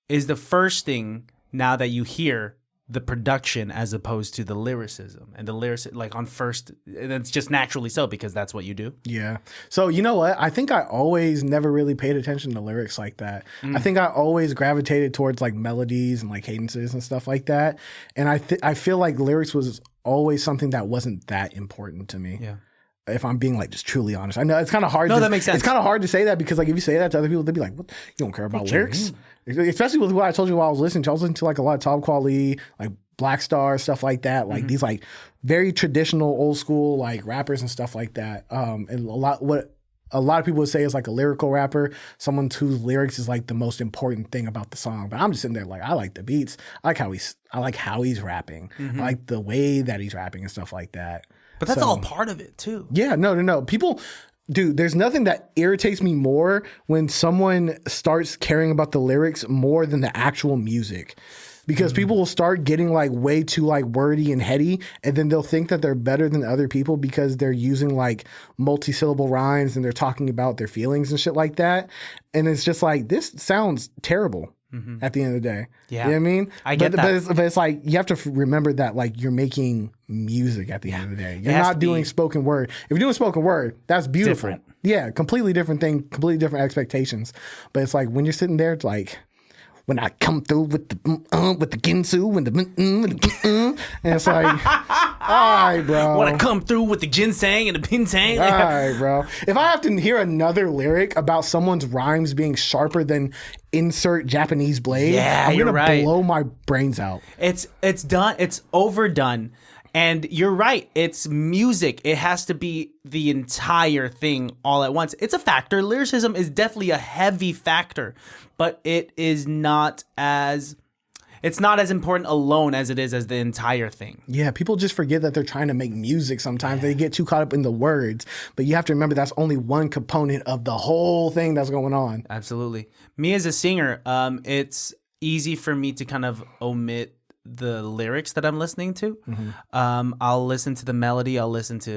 [SPEAKER 3] is the first thing now that you hear the production as opposed to the lyricism, and the lyric like on first, and it's just naturally so because that's what you do.
[SPEAKER 2] Yeah. So you know what? I think I always never really paid attention to lyrics like that. I think I always gravitated towards like melodies and like cadences and stuff like that. And I feel like lyrics was always something that wasn't that important to me.
[SPEAKER 3] Yeah.
[SPEAKER 2] If I'm being like just truly honest, I know it's kind of hard.
[SPEAKER 3] No, that makes sense.
[SPEAKER 2] It's kind of hard to say that because like if you say that to other people, they'd be like, "What? You don't care about lyrics?" Especially with what I told you while I was listening to. I was listening to like a lot of Top Quality, like Black Star, stuff like that. Like these like very traditional, old school like rappers and stuff like that. And a lot of people would say is like a lyrical rapper, someone whose lyrics is like the most important thing about the song. But I'm just sitting there like I like the beats. I like how he's rapping. I like the way that he's rapping and stuff like that.
[SPEAKER 3] But that's all part of it too.
[SPEAKER 2] Yeah, no. People, dude, there's nothing that irritates me more when someone starts caring about the lyrics more than the actual music. Because people will start getting like way too like wordy and heady, and then they'll think that they're better than other people because they're using like multi-syllable rhymes and they're talking about their feelings and shit like that. And it's just like, this sounds terrible. At the end of the day.
[SPEAKER 3] Yeah.
[SPEAKER 2] You know what I mean?
[SPEAKER 3] I get that.
[SPEAKER 2] But it's like, you have to remember that like you're making music at the end of the day. You're not doing spoken word. If you're doing spoken word, that's beautiful.
[SPEAKER 3] Different.
[SPEAKER 2] Yeah, completely different thing, completely different expectations. But it's like when you're sitting there, it's like, when I come through with the ginsu and the and it's like, all right, bro.
[SPEAKER 3] When I come through with the ginseng and the pintang.
[SPEAKER 2] All right, bro. If I have to hear another lyric about someone's rhymes being sharper than insert Japanese blade, I'm gonna blow my brains out.
[SPEAKER 3] It's done. It's overdone. And you're right. It's music. It has to be the entire thing all at once. It's a factor. Lyricism is definitely a heavy factor, but it's not as important alone as it is as the entire thing.
[SPEAKER 2] Yeah, people just forget that they're trying to make music sometimes. They get too caught up in the words, but you have to remember that's only one component of the whole thing that's going on.
[SPEAKER 3] Absolutely. Me as a singer, it's easy for me to kind of omit the lyrics that I'm listening to. I'll listen to the melody. I'll listen to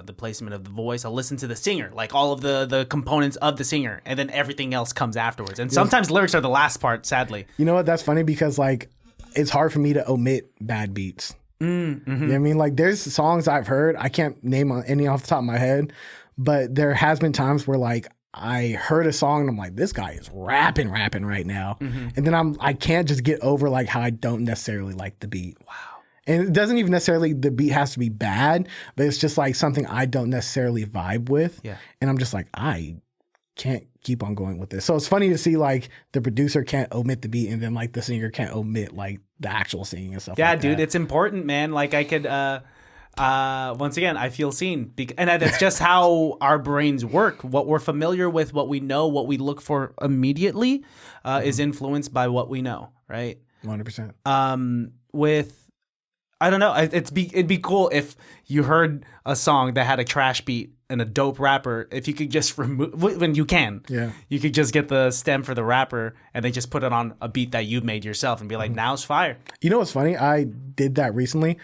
[SPEAKER 3] the placement of the voice. I'll listen to the singer, like all of the components of the singer, and then everything else comes afterwards. And sometimes lyrics are the last part, sadly.
[SPEAKER 2] You know what? That's funny because like it's hard for me to omit bad beats. You know what I mean? Like there's songs I've heard. I can't name any off the top of my head, but there has been times where like I heard a song and I'm like, this guy is rapping right now. And then I can't just get over like how I don't necessarily like the beat. Wow. And it doesn't even necessarily, the beat has to be bad, but it's just like something I don't necessarily vibe with. Yeah. And I'm just like, I can't keep on going with this. So it's funny to see like the producer can't omit the beat and then like the singer can't omit like the actual singing and stuff like that.
[SPEAKER 3] Yeah, dude, it's important, man. Like I could, once again, I feel seen. And that's just how our brains work. What we're familiar with, what we know, what we look for immediately is influenced by what we know, right?
[SPEAKER 2] 100%.
[SPEAKER 3] With I don't know, it'd be cool if you heard a song that had a trash beat and a dope rapper. If you could just remove when you can, you could just get the stem for the rapper and then just put it on a beat that you made yourself and be like, now it's fire.
[SPEAKER 2] You know what's funny? I did that recently.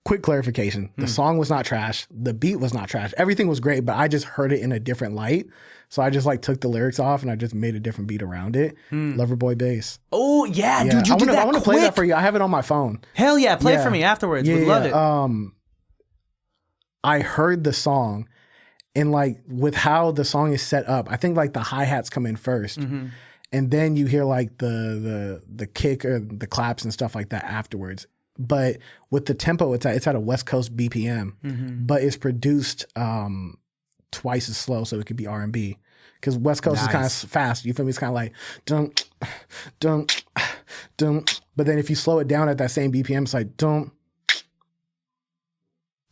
[SPEAKER 2] Quick clarification. The song was not trash. The beat was not trash. Everything was great, but I just heard it in a different light. So I just like took the lyrics off and I just made a different beat around it. Loverboy bass.
[SPEAKER 3] Oh, yeah, dude, you did that
[SPEAKER 2] I want to play
[SPEAKER 3] quick.
[SPEAKER 2] that for you. I have it on my phone.
[SPEAKER 3] Hell yeah, play it for me afterwards. Would love it.
[SPEAKER 2] I heard the song and like with how the song is set up, I think like the hi-hats come in first. And then you hear like the kick or the claps and stuff like that afterwards. But with the tempo, it's at a West Coast BPM, but it's produced twice as slow, so it could be R&B. Because West Coast is kind of fast. You feel me? It's kind of like dum, dum, dum. But then if you slow it down at that same BPM, it's like dum,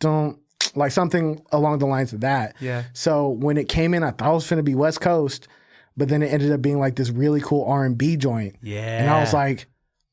[SPEAKER 2] dum, like something along the lines of that.
[SPEAKER 3] Yeah.
[SPEAKER 2] So when it came in, I thought it was finna be West Coast, but then it ended up being like this really cool R&B joint.
[SPEAKER 3] Yeah.
[SPEAKER 2] And I was like,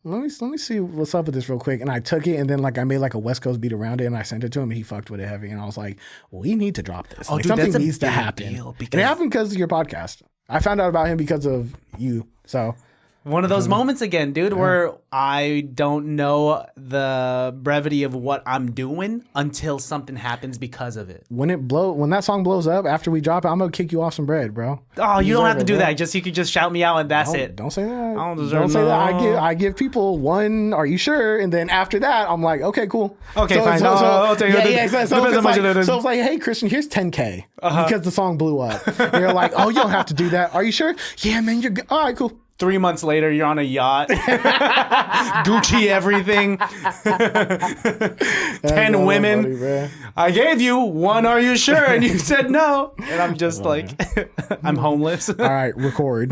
[SPEAKER 2] let me see what's up with this real quick. And I took it and then like I made like a West Coast beat around it and I sent it to him and he fucked with it heavy. And I was like, we need to drop this.
[SPEAKER 3] Oh,
[SPEAKER 2] like,
[SPEAKER 3] dude,
[SPEAKER 2] something
[SPEAKER 3] that's a
[SPEAKER 2] needs to
[SPEAKER 3] big
[SPEAKER 2] happen.
[SPEAKER 3] deal
[SPEAKER 2] And it happened because of your podcast. I found out about him because of you. So
[SPEAKER 3] one of those moments again, dude, where I don't know the brevity of what I'm doing until something happens because of it.
[SPEAKER 2] when that song blows up after we drop it, I'm gonna kick you off some bread, bro.
[SPEAKER 3] Oh, you don't have to do
[SPEAKER 2] bro.
[SPEAKER 3] that. You could just shout me out and that's it.
[SPEAKER 2] Don't say that.
[SPEAKER 3] I don't
[SPEAKER 2] Don't
[SPEAKER 3] deserve
[SPEAKER 2] say that.
[SPEAKER 3] no.
[SPEAKER 2] I give people one. Are you sure? And then after that, I'm like, okay, cool.
[SPEAKER 3] Okay,
[SPEAKER 2] so,
[SPEAKER 3] fine.
[SPEAKER 2] So,
[SPEAKER 3] I'll take it.
[SPEAKER 2] yeah. So
[SPEAKER 3] Depends how much it is.
[SPEAKER 2] it's like, hey, Christian, here's 10K because the song blew up. And you're like, oh, you don't have to do that. Are you sure? Yeah, man, you're good. All right, cool.
[SPEAKER 3] 3 months later, you're on a yacht. Gucci everything. 10 women.
[SPEAKER 2] Funny,
[SPEAKER 3] I gave you one, are you sure? And you said no. And I'm just like, I'm homeless.
[SPEAKER 2] All right, record.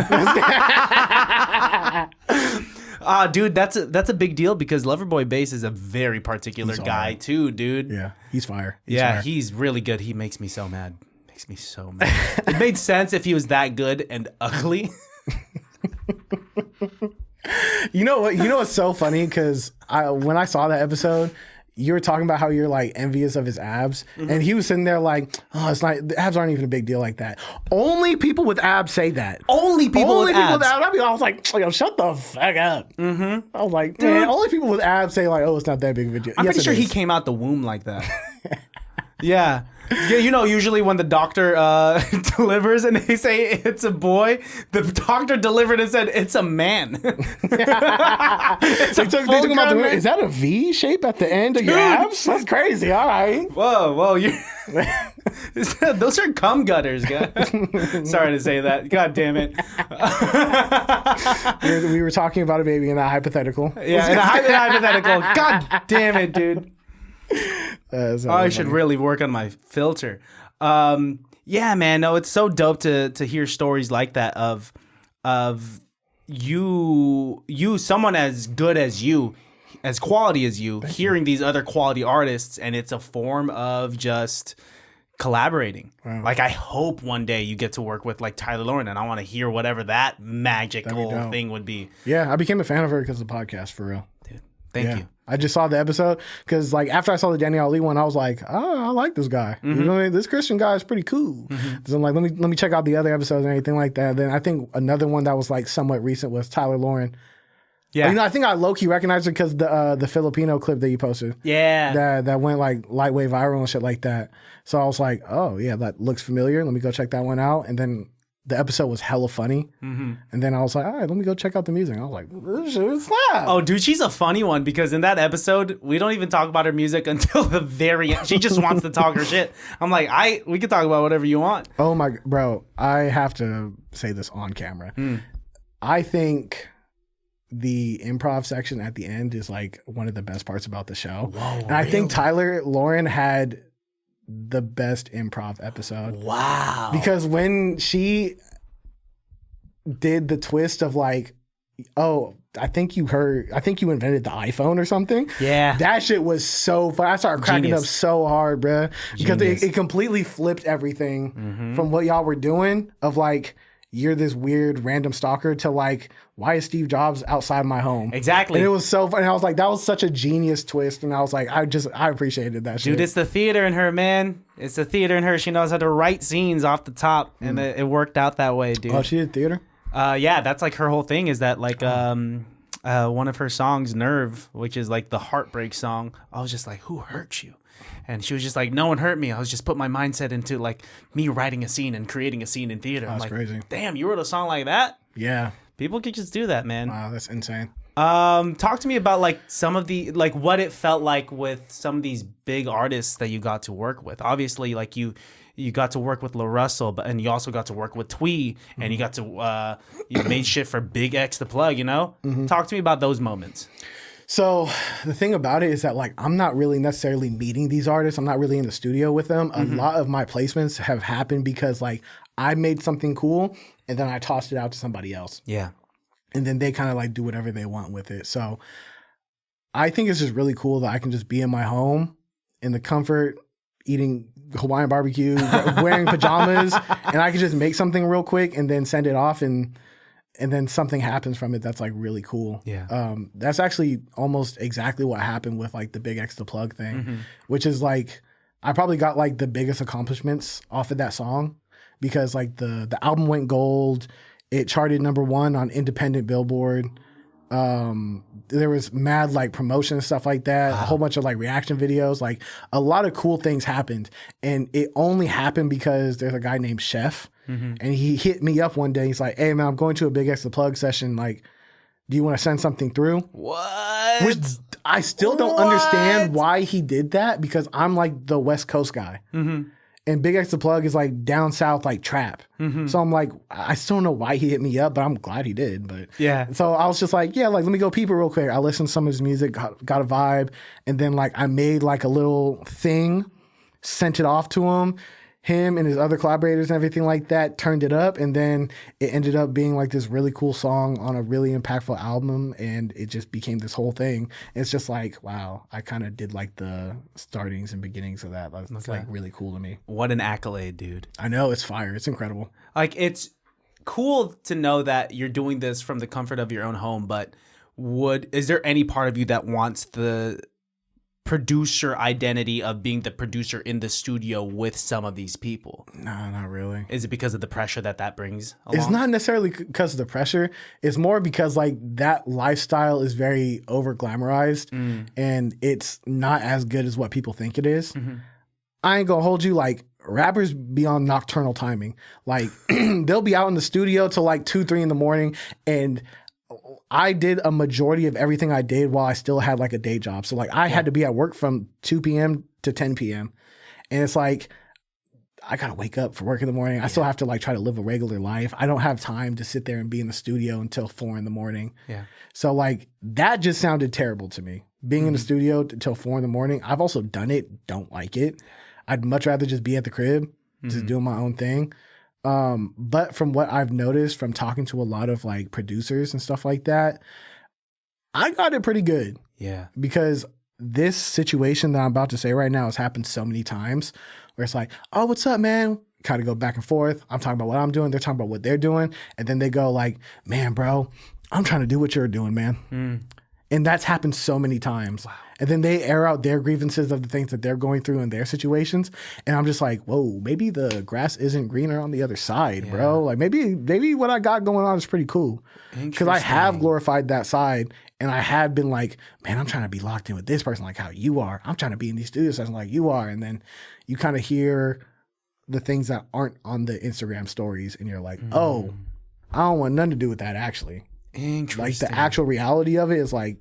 [SPEAKER 3] Dude, that's a big deal because Loverboy Bass is a very particular guy too, dude.
[SPEAKER 2] Yeah, he's fire.
[SPEAKER 3] He's really good. He makes me so mad. Makes me so mad. It made sense if he was that good and ugly.
[SPEAKER 2] You know what? You know what's so funny? Because when I saw that episode, you were talking about how you're like envious of his abs, and he was sitting there like, "Oh, it's not. The abs aren't even a big deal like that." Only people with abs say that.
[SPEAKER 3] Only people with abs.
[SPEAKER 2] I was like, "Yo, shut the fuck up." I was like, "Man, only people with abs say like, oh, it's not that big of a deal."
[SPEAKER 3] I'm pretty sure he came out the womb like that. Yeah. Yeah, you know, usually when the doctor delivers and they say it's a boy, the doctor delivered and said it's a man. It's
[SPEAKER 2] They took him out the room. Is that a V shape at the end of your abs? That's crazy. All right.
[SPEAKER 3] Whoa, those are cum gutters, guys. Sorry to say that. God damn it.
[SPEAKER 2] We were talking about a baby in a hypothetical.
[SPEAKER 3] Yeah, in a hypothetical. God damn it, dude. I should really work on my filter. Yeah, man. No, it's so dope to hear stories like that of you, someone as good as you, as quality as you, hearing these other quality artists, and it's a form of just collaborating. Wow. Like, I hope one day you get to work with like Tyler Lauren, and I want to hear whatever that magical thing would be.
[SPEAKER 2] Yeah, I became a fan of her because of the podcast, for real.
[SPEAKER 3] Dude, thank you.
[SPEAKER 2] I just saw the episode because, like, after I saw the Danielle Lee one, I was like, "Oh, I like this guy. You know what I mean? This Christian guy is pretty cool." So I'm like, let me check out the other episodes and anything like that. Then I think another one that was like somewhat recent was Tyler Lauren. Yeah, I think I low key recognized it because the Filipino clip that you posted.
[SPEAKER 3] Yeah,
[SPEAKER 2] that went like lightweight viral and shit like that. So I was like, oh yeah, that looks familiar. Let me go check that one out. And then the episode was hella funny. And then I was like, all right, let me go check out the music. I was like, this shit is slap.
[SPEAKER 3] Oh, dude, she's a funny one because in that episode, we don't even talk about her music until the very end. She just wants to talk her shit. I'm like, we can talk about whatever you want.
[SPEAKER 2] Oh my, bro, I have to say this on camera. I think the improv section at the end is like one of the best parts about the show.
[SPEAKER 3] Whoa,
[SPEAKER 2] and I think Tyler Lauren had the best improv episode.
[SPEAKER 3] Wow.
[SPEAKER 2] Because when she did the twist of like, oh, I think you invented the iPhone or something.
[SPEAKER 3] Yeah.
[SPEAKER 2] That shit was so fun. I started cracking up so hard, bruh. Because it completely flipped everything from what y'all were doing of like, you're this weird random stalker to like, why is Steve Jobs outside my home?
[SPEAKER 3] Exactly.
[SPEAKER 2] And it was so funny. I was like, that was such a genius twist. And I was like, I appreciated that shit.
[SPEAKER 3] Dude, it's the theater in her, man. It's the theater in her. She knows how to write scenes off the top, and it worked out that way, dude.
[SPEAKER 2] Oh, she did theater?
[SPEAKER 3] Yeah, that's like her whole thing is that like one of her songs, Nerve, which is like the heartbreak song. I was just like, who hurt you? And she was just like, no one hurt me. I was just put my mindset into like me writing a scene and creating a scene in theater. I'm like,
[SPEAKER 2] crazy.
[SPEAKER 3] Damn, you wrote a song like that?
[SPEAKER 2] Yeah.
[SPEAKER 3] People could just do that, man.
[SPEAKER 2] Wow, that's insane.
[SPEAKER 3] Talk to me about like some of the like what it felt like with some of these big artists that you got to work with. Obviously, like you got to work with Larussell, and you also got to work with Thuy, and you got to you made shit for BigXthaplug, you know? Talk to me about those moments.
[SPEAKER 2] So the thing about it is that like I'm not really necessarily meeting these artists. I'm not really in the studio with them. A lot of my placements have happened because like I made something cool and then I tossed it out to somebody else.
[SPEAKER 3] Yeah.
[SPEAKER 2] And then they kind of like do whatever they want with it. So I think it's just really cool that I can just be in my home in the comfort, eating Hawaiian barbecue, wearing pajamas, and I can just make something real quick and then send it off and then something happens from it that's like really cool.
[SPEAKER 3] Yeah.
[SPEAKER 2] That's actually almost exactly what happened with like the BigXthaplug thing, which is like I probably got like the biggest accomplishments off of that song because like the album went gold. It charted #1 on independent Billboard. There was mad like promotion and stuff like that. A whole bunch of like reaction videos. Like a lot of cool things happened, and it only happened because there's a guy named Chef, and he hit me up one day. He's like, "Hey man, I'm going to a BigXthaplug session. Like, do you want to send something through?"
[SPEAKER 3] What?
[SPEAKER 2] Which I still don't understand why he did that because I'm like the West Coast guy. And BigXthaplug is like down south, like trap. So I'm like, I still don't know why he hit me up, but I'm glad he did. But
[SPEAKER 3] yeah.
[SPEAKER 2] So I was just like, yeah, like let me go peep it real quick. I listened to some of his music, got a vibe, and then like I made like a little thing, sent it off to him. Him and his other collaborators and everything like that turned it up, and then it ended up being like this really cool song on a really impactful album, and it just became this whole thing. It's just like, wow, I kind of did like the startings and beginnings of that. That's like really cool to me.
[SPEAKER 3] What an accolade, dude.
[SPEAKER 2] I know, it's fire. It's incredible.
[SPEAKER 3] Like, it's cool to know that you're doing this from the comfort of your own home, but is there any part of you that wants the producer identity of being the producer in the studio with some of these people?
[SPEAKER 2] No, not really.
[SPEAKER 3] Is it because of the pressure that brings along?
[SPEAKER 2] It's not necessarily because of the pressure. It's more because like that lifestyle is very over glamorized and it's not as good as what people think it is. I ain't gonna hold you, like rappers be on nocturnal timing. Like they'll be out in the studio till like 2-3 in the morning, and I did a majority of everything I did while I still had like a day job. So like I had to be at work from 2 p.m. to 10 p.m. And it's like, I got to wake up for work in the morning. I still have to like try to live a regular life. I don't have time to sit there and be in the studio until 4 in the morning. Yeah. So like that just sounded terrible to me. Being in the studio until 4 in the morning. I've also done it. Don't like it. I'd much rather just be at the crib, just doing my own thing. But from what I've noticed from talking to a lot of like producers and stuff like that, I got it pretty good. Yeah. Because this situation that I'm about to say right now has happened so many times where it's like, oh, what's up, man? Kind of go back and forth. I'm talking about what I'm doing. They're talking about what they're doing. And then they go like, man, bro, I'm trying to do what you're doing, man. And that's happened so many times. Wow. And then they air out their grievances of the things that they're going through in their situations. And I'm just like, whoa, maybe the grass isn't greener on the other side, bro. Like maybe what I got going on is pretty cool. Because I have glorified that side. And I have been like, man, I'm trying to be locked in with this person like how you are. I'm trying to be in these studio sessions like you are. And then you kind of hear the things that aren't on the Instagram stories. And you're like, oh, I don't want nothing to do with that actually. Interesting. Like the actual reality of it is like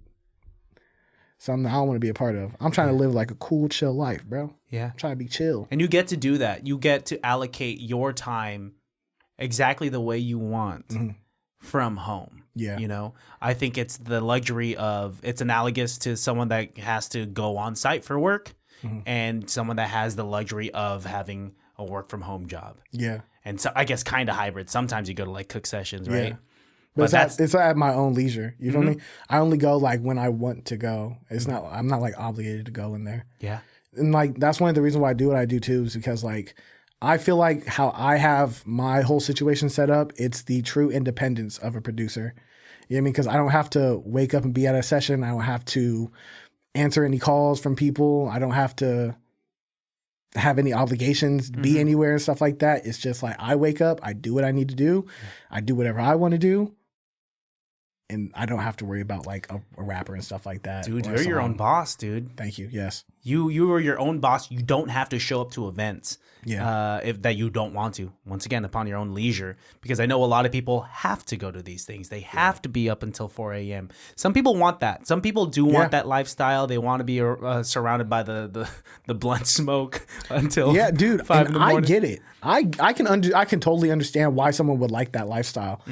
[SPEAKER 2] something I don't want to be a part of. I'm trying to live like a cool, chill life, bro. Yeah. I'm trying to be chill.
[SPEAKER 3] And you get to do that. You get to allocate your time exactly the way you want from home. Yeah. You know, I think it's the luxury of, it's analogous to someone that has to go on site for work and someone that has the luxury of having a work from home job. Yeah. And so I guess kind of hybrid. Sometimes you go to like cook sessions, right? Yeah.
[SPEAKER 2] But it's at my own leisure. You feel me? I only go like when I want to go. It's not, I'm not like obligated to go in there. Yeah. And like, that's one of the reasons why I do what I do too, is because like, I feel like how I have my whole situation set up, it's the true independence of a producer. You know what I mean? Because I don't have to wake up and be at a session. I don't have to answer any calls from people. I don't have to have any obligations, be anywhere and stuff like that. It's just like I wake up, I do what I need to do. I do whatever I want to do. And I don't have to worry about like a rapper and stuff like that.
[SPEAKER 3] Dude, you're your own boss, dude.
[SPEAKER 2] Thank you. Yes.
[SPEAKER 3] You are your own boss. You don't have to show up to events if that you don't want to. Once again, upon your own leisure. Because I know a lot of people have to go to these things. They have to be up until 4 a.m. Some people want that. Some people do want that lifestyle. They want to be surrounded by the blunt smoke until
[SPEAKER 2] dude.
[SPEAKER 3] 5 in the morning.
[SPEAKER 2] I get it. I can totally understand why someone would like that lifestyle.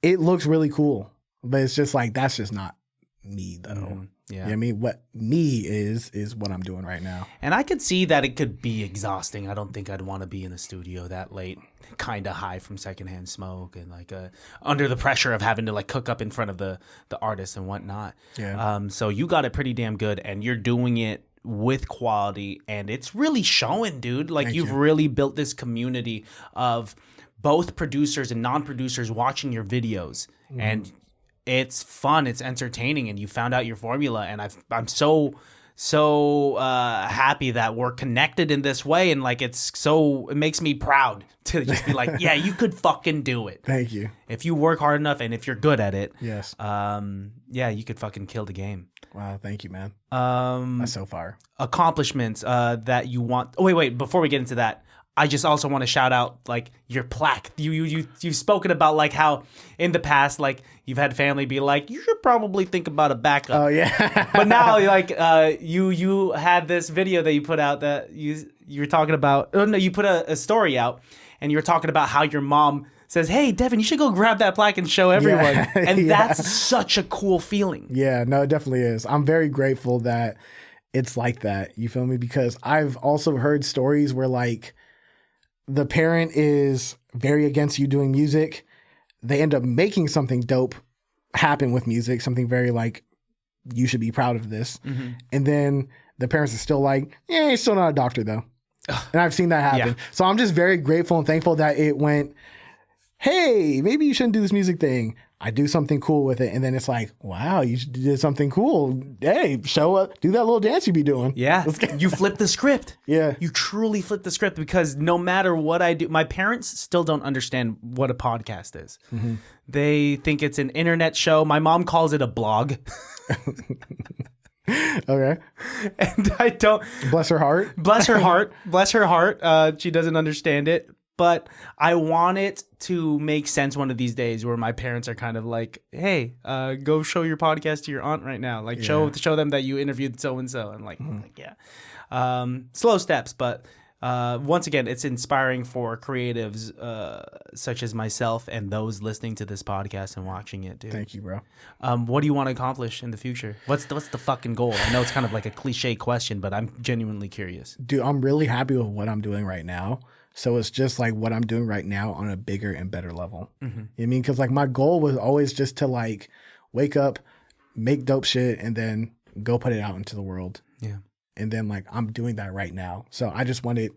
[SPEAKER 2] It looks really cool. But it's just like, that's just not me, though. Yeah. You know what I mean? What me is what I'm doing right now.
[SPEAKER 3] And I could see that it could be exhausting. I don't think I'd want to be in the studio that late, kind of high from secondhand smoke and like under the pressure of having to like cook up in front of the artists and whatnot. Yeah. So you got it pretty damn good, and you're doing it with quality, and it's really showing, dude. Like you've really built this community of both producers and non-producers watching your videos, and it's fun, it's entertaining, and you found out your formula, and I'm so happy that we're connected in this way, and like it makes me proud to just be like, yeah, you could fucking do it.
[SPEAKER 2] Thank you.
[SPEAKER 3] If you work hard enough and if you're good at it,
[SPEAKER 2] yes,
[SPEAKER 3] you could fucking kill the game.
[SPEAKER 2] Wow, thank you, man. That's so far.
[SPEAKER 3] Accomplishments that you want. Oh, wait, before we get into that, I just also want to shout out like your plaque. You've spoken about like how in the past like you've had family be like, you should probably think about a backup.
[SPEAKER 2] Oh yeah.
[SPEAKER 3] But now like you had this video that you put out that you were talking about. Oh no, you put a story out and you were talking about how your mom says, hey Devin, you should go grab that plaque and show everyone. And that's such a cool feeling.
[SPEAKER 2] Yeah, no, it definitely is. I'm very grateful that it's like that. You feel me? Because I've also heard stories where like the parent is very against you doing music. They end up making something dope happen with music, something very like, you should be proud of this. And then the parents are still like, yeah, you're still not a doctor though. And I've seen that happen. Yeah. So I'm just very grateful and thankful that it went, hey, maybe you shouldn't do this music thing. I do something cool with it. And then it's like, wow, you did something cool. Hey, show up, do that little dance you be doing.
[SPEAKER 3] Yeah. You flip the script.
[SPEAKER 2] Yeah.
[SPEAKER 3] You truly flip the script, because no matter what I do, my parents still don't understand what a podcast is. They think it's an internet show. My mom calls it a blog.
[SPEAKER 2] Okay.
[SPEAKER 3] And I don't.
[SPEAKER 2] Bless her heart.
[SPEAKER 3] Bless her heart. Bless her heart. She doesn't understand it. But I want it to make sense one of these days where my parents are kind of like, hey, go show your podcast to your aunt right now. Like show them that you interviewed so-and-so. And like yeah. Slow steps. But once again, it's inspiring for creatives such as myself and those listening to this podcast and watching it, dude.
[SPEAKER 2] Thank you, bro.
[SPEAKER 3] What do you want to accomplish in the future? What's the fucking goal? I know it's kind of like a cliche question, but I'm genuinely curious.
[SPEAKER 2] Dude, I'm really happy with what I'm doing right now. So it's just like what I'm doing right now on a bigger and better level. You know what I mean? Because like my goal was always just to like wake up, make dope shit, and then go put it out into the world. Yeah. And then like I'm doing that right now. So I just want it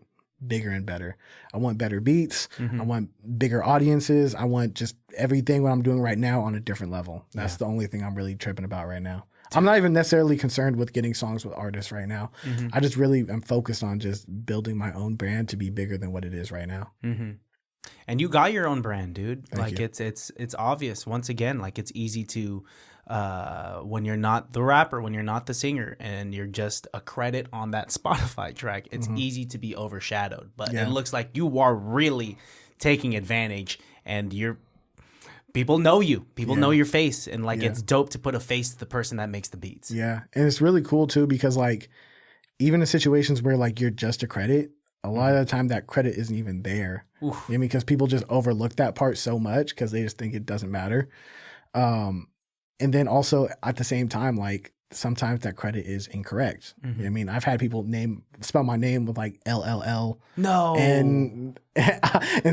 [SPEAKER 2] bigger and better. I want better beats. I want bigger audiences. I want just everything what I'm doing right now on a different level. That's the only thing I'm really tripping about right now. I'm not even necessarily concerned with getting songs with artists right now. I just really am focused on just building my own brand to be bigger than what it is right now.
[SPEAKER 3] And you got your own brand, dude.
[SPEAKER 2] Thank
[SPEAKER 3] you. It's obvious. Once again, like it's easy to when you're not the rapper, when you're not the singer, and you're just a credit on that Spotify track, it's easy to be overshadowed. But it looks like you are really taking advantage, and people know you. People know your face, and like it's dope to put a face to the person that makes the beats.
[SPEAKER 2] Yeah, and it's really cool too because like even in situations where like you're just a credit, a lot of the time that credit isn't even there. You know what I mean? Because people just overlook that part so much because they just think it doesn't matter. And then also at the same time, like sometimes that credit is incorrect. You know what I mean? I've had people spell my name with like LLL.
[SPEAKER 3] No.
[SPEAKER 2] And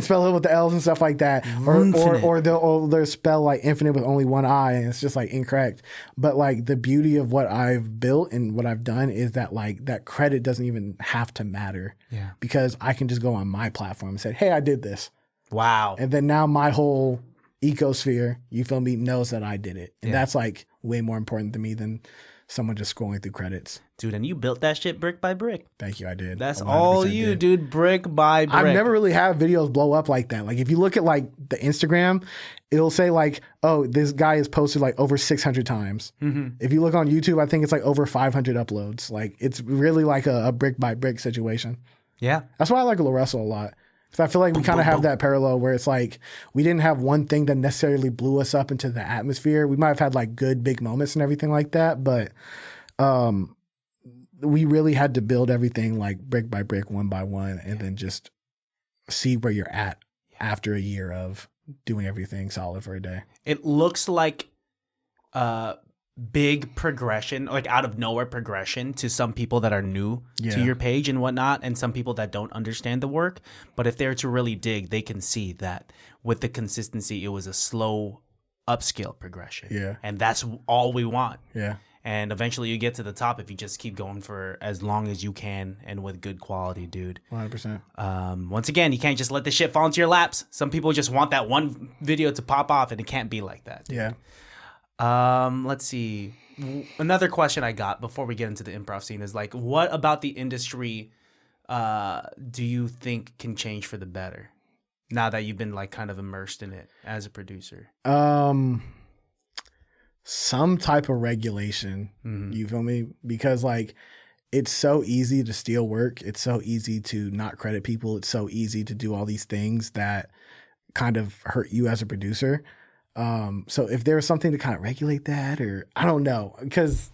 [SPEAKER 2] spell it with the L's and stuff like that. Or they'll spell like infinite with only one I, and it's just like incorrect. But like the beauty of what I've built and what I've done is that like that credit doesn't even have to matter.
[SPEAKER 3] Yeah.
[SPEAKER 2] Because I can just go on my platform and say, hey, I did this.
[SPEAKER 3] Wow.
[SPEAKER 2] And then now my whole ecosphere, you feel me, knows that I did it. And that's like way more important to me than someone just scrolling through credits.
[SPEAKER 3] Dude, and you built that shit brick by brick.
[SPEAKER 2] Thank you, I did.
[SPEAKER 3] That's all you,
[SPEAKER 2] did.
[SPEAKER 3] dude, brick by brick.
[SPEAKER 2] I've never really had videos blow up like that. Like if you look at like the Instagram, it'll say like, oh, this guy is posted like over 600 times. Mm-hmm. If you look on YouTube, I think it's like over 500 uploads. Like it's really like a brick by brick situation.
[SPEAKER 3] Yeah.
[SPEAKER 2] That's why I like Larussell a lot. Because I feel like we kind of have that parallel where it's like we didn't have one thing that necessarily blew us up into the atmosphere. We might have had like good big moments and everything like that, but we really had to build everything like brick by brick, one by one, and then just see where you're at after a year of doing everything solid for a day.
[SPEAKER 3] It looks like big progression, like out of nowhere progression to some people that are new to your page and whatnot, and some people that don't understand the work. But if they're to really dig, they can see that with the consistency, it was a slow upscale progression. Yeah. And that's all we want. Yeah. And eventually you get to the top if you just keep going for as long as you can and with good quality, dude.
[SPEAKER 2] 100%.
[SPEAKER 3] Once again, you can't just let this shit fall into your laps. Some people just want that one video to pop off, and it can't be like that. Dude. Yeah. Let's see. Another question I got before we get into the improv scene is like, what about the industry do you think can change for the better now that you've been like kind of immersed in it as a producer?
[SPEAKER 2] Some type of regulation, you feel me? Because like it's so easy to steal work. It's so easy to not credit people. It's so easy to do all these things that kind of hurt you as a producer. So if there was something to kind of regulate that, or I don't know, because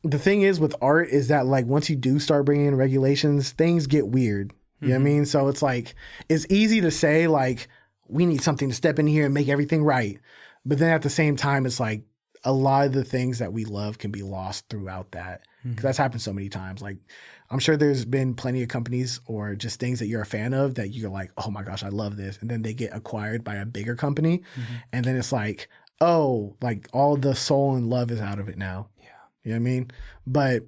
[SPEAKER 2] the thing is with art is that like once you do start bringing in regulations, things get weird. You know what I mean? So it's like, it's easy to say like, we need something to step in here and make everything right. But then at the same time, it's like a lot of the things that we love can be lost throughout that. Because that's happened so many times. Like, I'm sure there's been plenty of companies or just things that you're a fan of that you're like, oh my gosh, I love this. And then they get acquired by a bigger company. And then it's like, oh, like all the soul and love is out of it now. Yeah. You know what I mean? But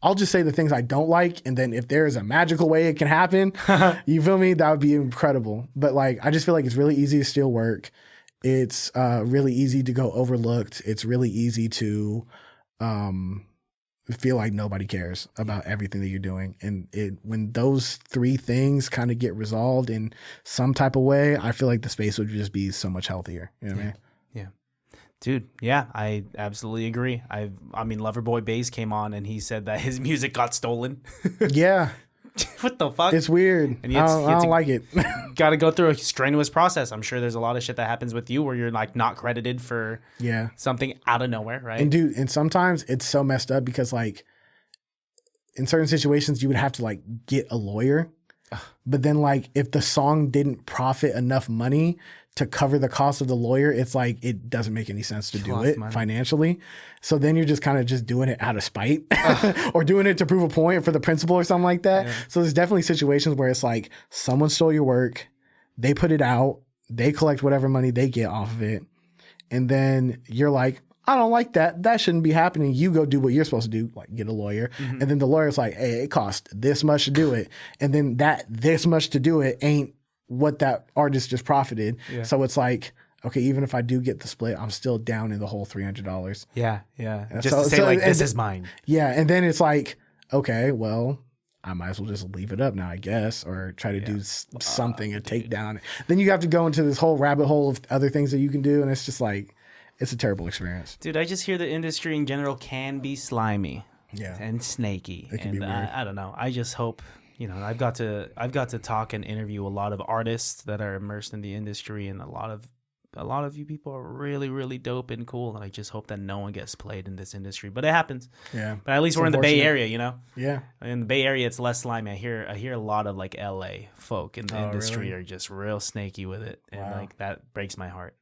[SPEAKER 2] I'll just say the things I don't like. And then if there is a magical way it can happen, you feel me? That would be incredible. But like, I just feel like it's really easy to steal work. It's really easy to go overlooked. It's really easy to feel like nobody cares about everything that you're doing. And when those three things kind of get resolved in some type of way, I feel like the space would just be so much healthier. You know what I mean?
[SPEAKER 3] Yeah. Dude, yeah, I absolutely agree. I mean, Loverboy Bass came on and he said that his music got stolen.
[SPEAKER 2] Yeah.
[SPEAKER 3] What the fuck?
[SPEAKER 2] It's weird. And I don't like it.
[SPEAKER 3] Got to go through a strenuous process. I'm sure there's a lot of shit that happens with you where you're like not credited for something out of nowhere, right?
[SPEAKER 2] And dude, and sometimes it's so messed up because like in certain situations you would have to like get a lawyer. But then like if the song didn't profit enough money to cover the cost of the lawyer, it's like it doesn't make any sense to do it financially. So then you're just kind of just doing it out of spite or doing it to prove a point for the principal or something like that. Yeah. So there's definitely situations where it's like someone stole your work, they put it out, they collect whatever money they get off of it. And then you're like, I don't like that. That shouldn't be happening. You go do what you're supposed to do, like get a lawyer. And then the lawyer's like, hey, it cost this much to do it. And then this much to do it ain't what that artist just profited. Yeah. So it's like, okay, even if I do get the split, I'm still down in the whole $300.
[SPEAKER 3] Yeah, yeah. And just to say like, this is mine.
[SPEAKER 2] Yeah, and then it's like, okay, well, I might as well just leave it up now, I guess, or try to do something to take down. Then you have to go into this whole rabbit hole of other things that you can do, and it's just like, it's a terrible experience.
[SPEAKER 3] Dude, I just hear the industry in general can be slimy. Yeah. And snaky.
[SPEAKER 2] It can be weird.
[SPEAKER 3] I don't know. I just hope, you know, I've got to talk and interview a lot of artists that are immersed in the industry, and a lot of you people are really, really dope and cool, and I just hope that no one gets played in this industry. But it happens. Yeah. But at least we're in the Bay Area, you know? Yeah. In the Bay Area, it's less slimy. I hear a lot of like LA folk in the industry are just real snaky with it, and like that breaks my heart.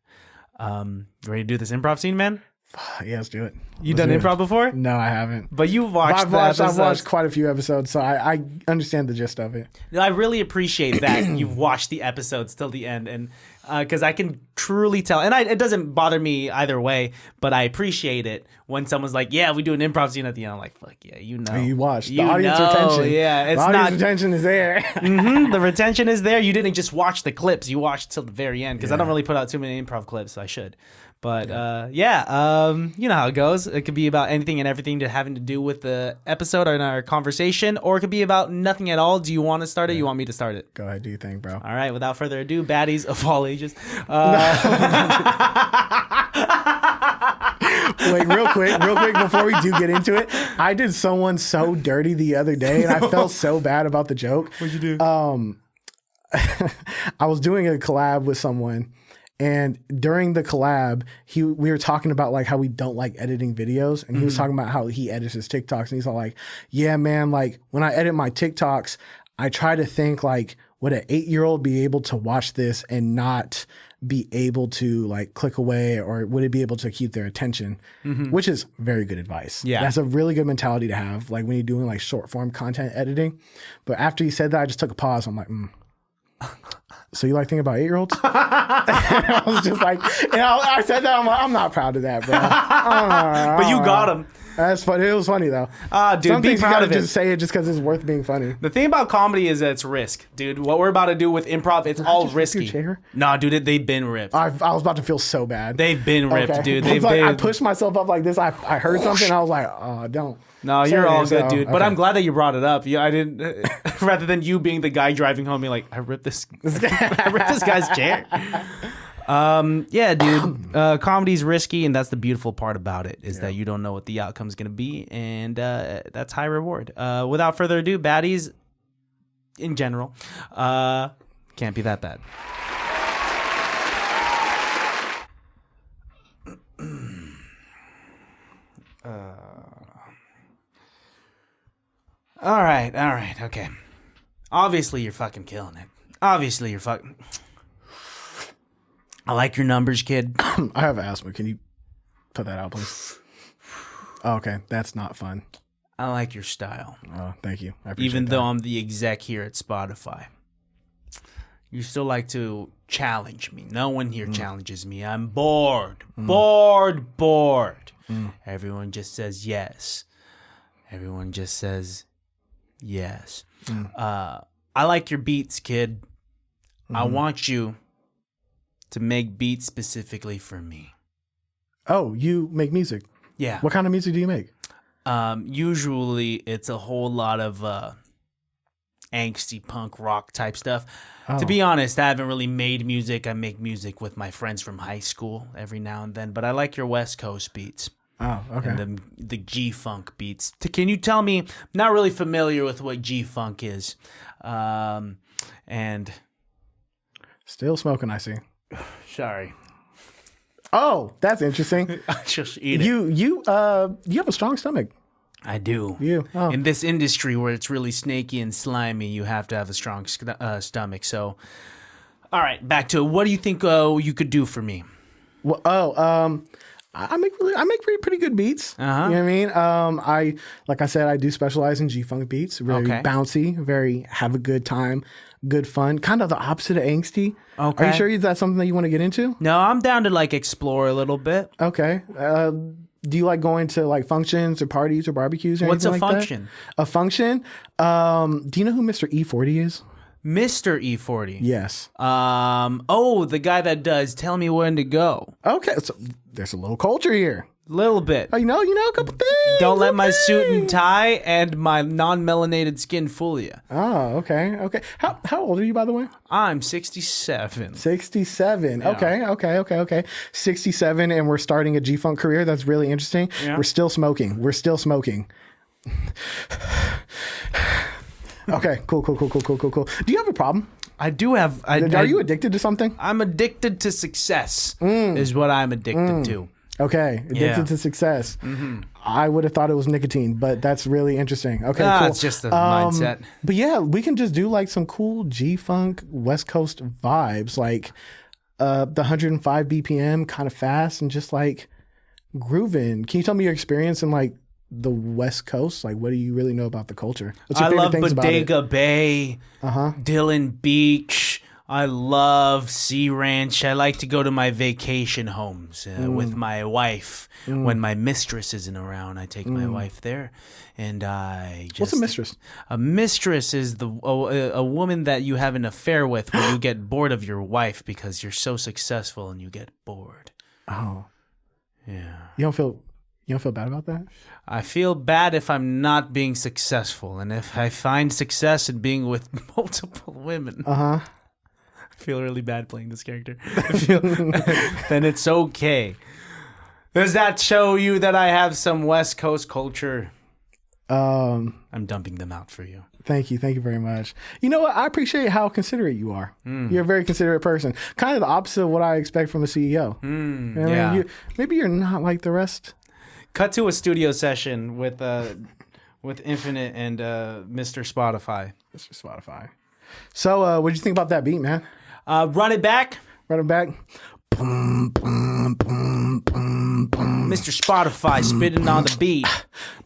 [SPEAKER 3] Ready to do this improv scene, man?
[SPEAKER 2] Yeah, let's do it.
[SPEAKER 3] You done improv before?
[SPEAKER 2] No, I haven't.
[SPEAKER 3] But you've watched
[SPEAKER 2] I've watched quite a few episodes, so I understand the gist of it.
[SPEAKER 3] I really appreciate that you've watched the episodes till the end, and because I can truly tell, and it doesn't bother me either way, but I appreciate it when someone's like, "Yeah, we do an improv scene at the end." I'm like, "Fuck yeah, you know."
[SPEAKER 2] You watched. The audience retention.
[SPEAKER 3] Yeah, it's
[SPEAKER 2] the audience
[SPEAKER 3] not
[SPEAKER 2] retention is there.
[SPEAKER 3] The retention is there. You didn't just watch the clips; you watched till the very end. Because I don't really put out too many improv clips, so I should. But you know how it goes. It could be about anything and everything to having to do with the episode or in our conversation, or it could be about nothing at all. Do you want to start it? You want me to start it?
[SPEAKER 2] Go ahead, do your thing, bro.
[SPEAKER 3] All right. Without further ado, baddies of all ages.
[SPEAKER 2] Wait, real quick, before we do get into it, I did someone so dirty the other day, and I felt so bad about the joke.
[SPEAKER 3] What'd you do?
[SPEAKER 2] I was doing a collab with someone. And during the collab, we were talking about like how we don't like editing videos. And he was talking about how he edits his TikToks. And he's all like, yeah, man, like when I edit my TikToks, I try to think like, would an 8-year-old be able to watch this and not be able to like click away, or would it be able to keep their attention? Which is very good advice.
[SPEAKER 3] Yeah.
[SPEAKER 2] That's a really good mentality to have, like when you're doing like short form content editing. But after he said that, I just took a pause. I'm like, so you like thinking about 8-year-olds? I was just like, I said that. I'm like, I'm not proud of that, bro.
[SPEAKER 3] But you got him.
[SPEAKER 2] That's funny. It was funny though.
[SPEAKER 3] Dude,
[SPEAKER 2] some
[SPEAKER 3] be
[SPEAKER 2] things you
[SPEAKER 3] proud
[SPEAKER 2] gotta
[SPEAKER 3] of it.
[SPEAKER 2] just say it just because it's worth being funny.
[SPEAKER 3] The thing about comedy is that it's risk, dude. What we're about to do with improv, it's all
[SPEAKER 2] just rip your
[SPEAKER 3] risky.
[SPEAKER 2] chair?
[SPEAKER 3] Nah, dude, they've been ripped.
[SPEAKER 2] I was about to feel so bad.
[SPEAKER 3] They've been ripped,
[SPEAKER 2] Okay.
[SPEAKER 3] dude.
[SPEAKER 2] It's
[SPEAKER 3] They've
[SPEAKER 2] like,
[SPEAKER 3] been.
[SPEAKER 2] I pushed myself up like this. I heard something. And I was like, oh, don't.
[SPEAKER 3] No,
[SPEAKER 2] Sorry,
[SPEAKER 3] you're all
[SPEAKER 2] so,
[SPEAKER 3] good, dude. But
[SPEAKER 2] okay.
[SPEAKER 3] I'm glad that you brought it up. Yeah, I didn't. Rather than you being the guy driving home, being like, I ripped this guy's chair. Yeah, dude. Comedy's risky, and that's the beautiful part about it is that you don't know what the outcome's gonna be, and that's high reward. Without further ado, baddies in general can't be that bad. All right, okay. Obviously, you're fucking killing it. Obviously, you're fucking. I like your numbers, kid.
[SPEAKER 2] I have asthma. Can you put that out, please? Oh, okay, that's not fun.
[SPEAKER 3] I like your style.
[SPEAKER 2] Oh, thank you. I appreciate
[SPEAKER 3] Even
[SPEAKER 2] that.
[SPEAKER 3] though I'm the exec here at Spotify. You still like to challenge me. No one here challenges me. I'm bored. Bored. Everyone just says yes. Everyone just says yes. I like your beats, kid. I want you to make beats specifically for me.
[SPEAKER 2] Oh, you make music.
[SPEAKER 3] Yeah.
[SPEAKER 2] What kind of music do you make?
[SPEAKER 3] Usually it's a whole lot of angsty punk rock type stuff.
[SPEAKER 2] Oh.
[SPEAKER 3] To be honest, I haven't really made music. I make music with my friends from high school every now and then, but I like your West Coast beats.
[SPEAKER 2] Oh, okay.
[SPEAKER 3] And the G-Funk beats. Can you tell me, I'm not really familiar with what G-Funk is. And
[SPEAKER 2] Still smoking, I see.
[SPEAKER 3] sorry.
[SPEAKER 2] Oh, that's interesting.
[SPEAKER 3] Just eat it.
[SPEAKER 2] You have a strong stomach.
[SPEAKER 3] I do.
[SPEAKER 2] Oh.
[SPEAKER 3] In this industry where it's really snaky and slimy, you have to have a strong stomach. So, all right, back to it. What do you think you could do for me?
[SPEAKER 2] Well, I make pretty good beats. You know what I mean? Like I said, I do specialize in G-Funk beats. Very bouncy, very have a good time, good fun. Kind of the opposite of angsty.
[SPEAKER 3] Okay.
[SPEAKER 2] Are you sure that's something that you want to get into?
[SPEAKER 3] No, I'm down to like explore a little bit.
[SPEAKER 2] Okay. Do you like going to like functions or parties or barbecues or
[SPEAKER 3] What's
[SPEAKER 2] anything
[SPEAKER 3] a
[SPEAKER 2] like
[SPEAKER 3] function?
[SPEAKER 2] That? A function? Do you know who Mr. E40 is?
[SPEAKER 3] Mr. E40.
[SPEAKER 2] Yes.
[SPEAKER 3] Oh, the guy that does Tell Me When to Go.
[SPEAKER 2] Okay. So there's a little culture here.
[SPEAKER 3] Little bit.
[SPEAKER 2] Oh, you know a couple things.
[SPEAKER 3] Don't let my suit and tie and my non-melanated skin fool you.
[SPEAKER 2] Oh, okay. How old are you, by the way?
[SPEAKER 3] I'm 67.
[SPEAKER 2] 67. Okay. 67, and we're starting a G-Funk career. That's really interesting.
[SPEAKER 3] Yeah.
[SPEAKER 2] We're still smoking. Okay, cool. Do you have a problem?
[SPEAKER 3] I do have...
[SPEAKER 2] Are you addicted to something?
[SPEAKER 3] I'm addicted to success is what I'm addicted to.
[SPEAKER 2] Okay, addicted to success. I would have thought it was nicotine, but that's really interesting. Okay, cool.
[SPEAKER 3] It's just a mindset.
[SPEAKER 2] But yeah, we can just do like some cool G-Funk West Coast vibes, like the 105 BPM, kind of fast, and just like grooving. Can you tell me your experience in like the West Coast? Like, what do you really know about the culture? What's your
[SPEAKER 3] I
[SPEAKER 2] favorite
[SPEAKER 3] love
[SPEAKER 2] things about it?
[SPEAKER 3] Bodega Bay, Dillon Beach. I love Sea Ranch. I like to go to my vacation homes with my wife. When my mistress isn't around, I take my wife there. And I just...
[SPEAKER 2] What's a mistress?
[SPEAKER 3] A mistress is a woman that you have an affair with when you get bored of your wife because you're so successful and you get bored.
[SPEAKER 2] Oh.
[SPEAKER 3] Yeah.
[SPEAKER 2] You don't feel bad about that?
[SPEAKER 3] I feel bad if I'm not being successful. And if I find success in being with multiple women... I feel really bad playing this character. Then it's okay. Does that show you that I have some West Coast culture? I'm dumping them out for you.
[SPEAKER 2] Thank you very much. You know what? I appreciate how considerate you are. You're a very considerate person. Kind of the opposite of what I expect from a CEO. You know what I mean? Maybe you're not like the rest.
[SPEAKER 3] Cut to a studio session with Iiinfinite and Mr. Spotify.
[SPEAKER 2] Mr. Spotify. So, what did you think about that beat, man?
[SPEAKER 3] Run it back.
[SPEAKER 2] Run it back.
[SPEAKER 3] Mr. Spotify spitting on the beat.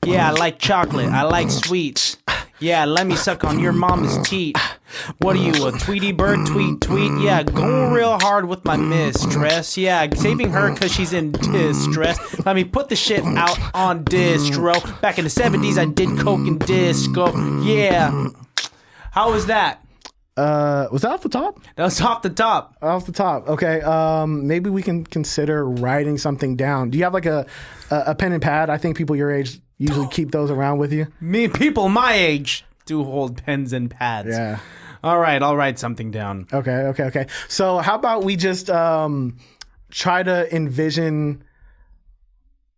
[SPEAKER 3] Yeah, I like chocolate. I like sweets. Yeah, let me suck on your mama's teeth. What are you, a Tweety bird? Tweet. Yeah, going real hard with my mistress. Yeah, saving her because she's in distress. Let me put the shit out on distro. Back in the 70s, I did coke and disco. Yeah. How was that?
[SPEAKER 2] Was that off the top?
[SPEAKER 3] That was off the top.
[SPEAKER 2] Off the top. Okay. Maybe we can consider writing something down. Do you have like a pen and pad? I think people your age usually keep those around with you.
[SPEAKER 3] People my age do hold pens and pads.
[SPEAKER 2] Yeah.
[SPEAKER 3] All right. I'll write something down.
[SPEAKER 2] Okay. So how about we just try to envision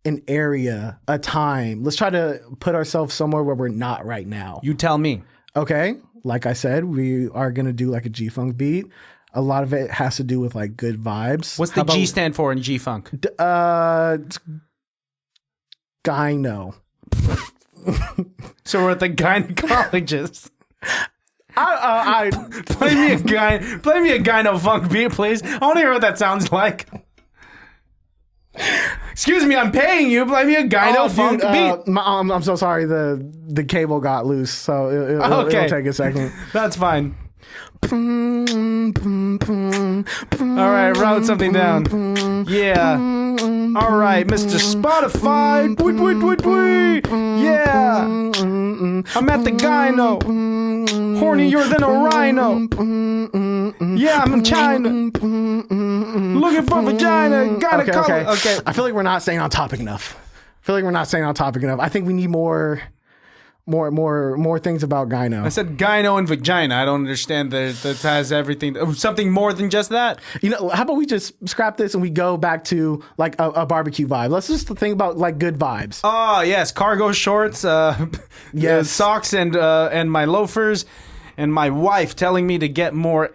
[SPEAKER 2] an area, a time. Let's try to put ourselves somewhere where we're not right now.
[SPEAKER 3] You tell me.
[SPEAKER 2] Okay. Like I said, we are going to do like a G-Funk beat. A lot of it has to do with like good vibes.
[SPEAKER 3] What's the G stand for in G-Funk?
[SPEAKER 2] Gyno.
[SPEAKER 3] So we're at the gynecologist.
[SPEAKER 2] I
[SPEAKER 3] play me a gyno funk beat, please. I want to hear what that sounds like. Excuse me, I'm paying you. Play me a gyno funk beat.
[SPEAKER 2] I'm so sorry. The cable got loose, so it'll take a second.
[SPEAKER 3] That's fine. All right, wrote something down. Yeah. All right, Mr. Spotify. Yeah. I'm at the gyno. Hornier than a rhino. Yeah, I'm in China. Looking for vagina. Okay.
[SPEAKER 2] I feel like we're not staying on topic enough. I think we need more things about gyno.
[SPEAKER 3] I said gyno and vagina. I don't understand that has everything. Something more than just that.
[SPEAKER 2] You know, how about we just scrap this and we go back to like a barbecue vibe? Let's just think about like good vibes.
[SPEAKER 3] Oh yes, cargo shorts,
[SPEAKER 2] yes,
[SPEAKER 3] socks and my loafers, and my wife telling me to get more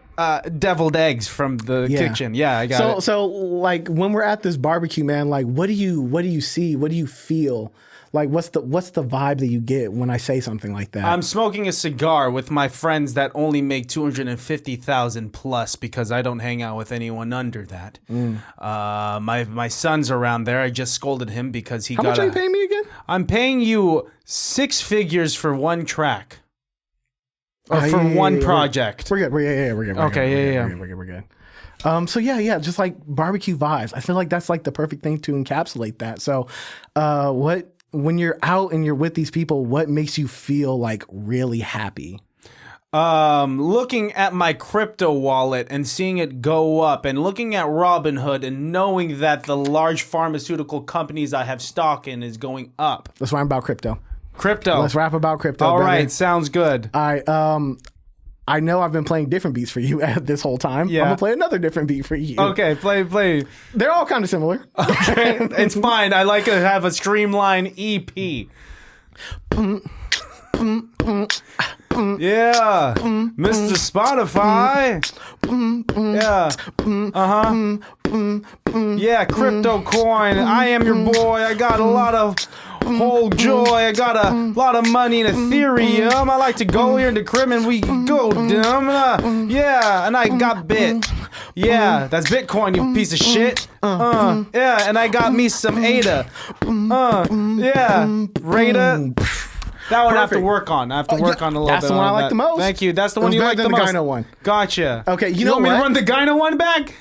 [SPEAKER 3] deviled eggs from the kitchen. Yeah, I got it.
[SPEAKER 2] So like when we're at this barbecue, man, like what do you see? What do you feel? Like, what's the vibe that you get when I say something like that?
[SPEAKER 3] I'm smoking a cigar with my friends that only make 250,000 plus because I don't hang out with anyone under that. My son's around there. I just scolded him because he
[SPEAKER 2] How much are you paying me again?
[SPEAKER 3] I'm paying you 6 figures for one track. Or for one project.
[SPEAKER 2] We're good. We're good.
[SPEAKER 3] Okay,
[SPEAKER 2] We're good. So yeah, just like barbecue vibes. I feel like that's like the perfect thing to encapsulate that. So, when you're out and you're with these people, what makes you feel like really happy?
[SPEAKER 3] Looking at my crypto wallet and seeing it go up, and looking at Robinhood and knowing that the large pharmaceutical companies I have stock in is going up.
[SPEAKER 2] Let's rap about crypto.
[SPEAKER 3] Let's
[SPEAKER 2] rap about crypto.
[SPEAKER 3] All right, sounds good.
[SPEAKER 2] I know I've been playing different beats for you this whole time.
[SPEAKER 3] Yeah.
[SPEAKER 2] I'm gonna play another different beat for you.
[SPEAKER 3] Okay, play.
[SPEAKER 2] They're all kind of similar.
[SPEAKER 3] Okay, it's fine. I like to have a streamlined EP. Yeah, Mr. Spotify. Yeah. Yeah, crypto coin. I am your boy. I got a lot of whole joy. I got a lot of money in Ethereum. I like to go here in the crib and we go dumb. Yeah, and I got bit. Yeah, that's Bitcoin, you piece of shit. Yeah, and I got me some ADA. Yeah, Rada. That one I have to work on. I have to work on a little bit.
[SPEAKER 2] That's the one I like the most.
[SPEAKER 3] Thank you. That's the one you like the most.
[SPEAKER 2] The Gyno one.
[SPEAKER 3] Gotcha.
[SPEAKER 2] Okay,
[SPEAKER 3] you know want me to run the Gyno one back?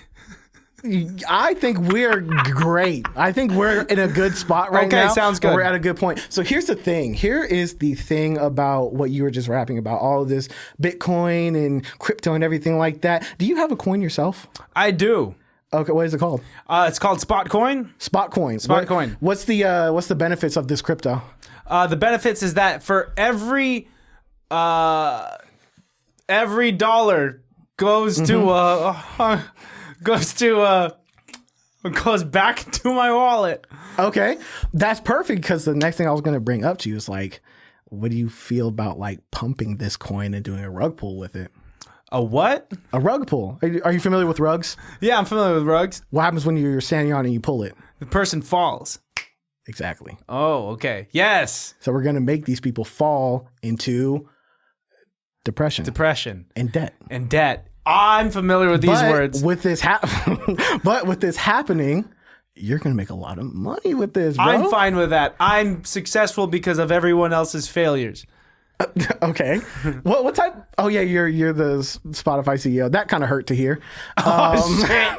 [SPEAKER 2] I think we're great. I think we're in a good spot right now.
[SPEAKER 3] Okay, sounds good.
[SPEAKER 2] We're at a good point. So here's the thing. Here is the thing about what you were just rapping about, all of this Bitcoin and crypto and everything like that. Do you have a coin yourself?
[SPEAKER 3] I do.
[SPEAKER 2] Okay, what is it called?
[SPEAKER 3] It's called Spot Coin.
[SPEAKER 2] Spot Coin.
[SPEAKER 3] Coin.
[SPEAKER 2] What's the benefits of this crypto?
[SPEAKER 3] The benefits is that for every dollar goes goes back to my wallet.
[SPEAKER 2] Okay, that's perfect, because the next thing I was going to bring up to you is like, what do you feel about like pumping this coin and doing a rug pull with it?
[SPEAKER 3] A what?
[SPEAKER 2] A rug pull. Are you familiar with rugs?
[SPEAKER 3] Yeah, I'm familiar with rugs.
[SPEAKER 2] What happens when you're standing on it and you pull it?
[SPEAKER 3] The person falls.
[SPEAKER 2] Exactly.
[SPEAKER 3] Oh, okay. Yes.
[SPEAKER 2] So we're going to make these people fall into depression and debt. I'm familiar with these words. With this but with this happening, you're going to make a lot of money with this, bro.
[SPEAKER 3] I'm fine with that. I'm successful because of everyone else's failures.
[SPEAKER 2] Okay. What type? Oh yeah, you're the Spotify CEO. That kind of hurt to hear.
[SPEAKER 3] Shit.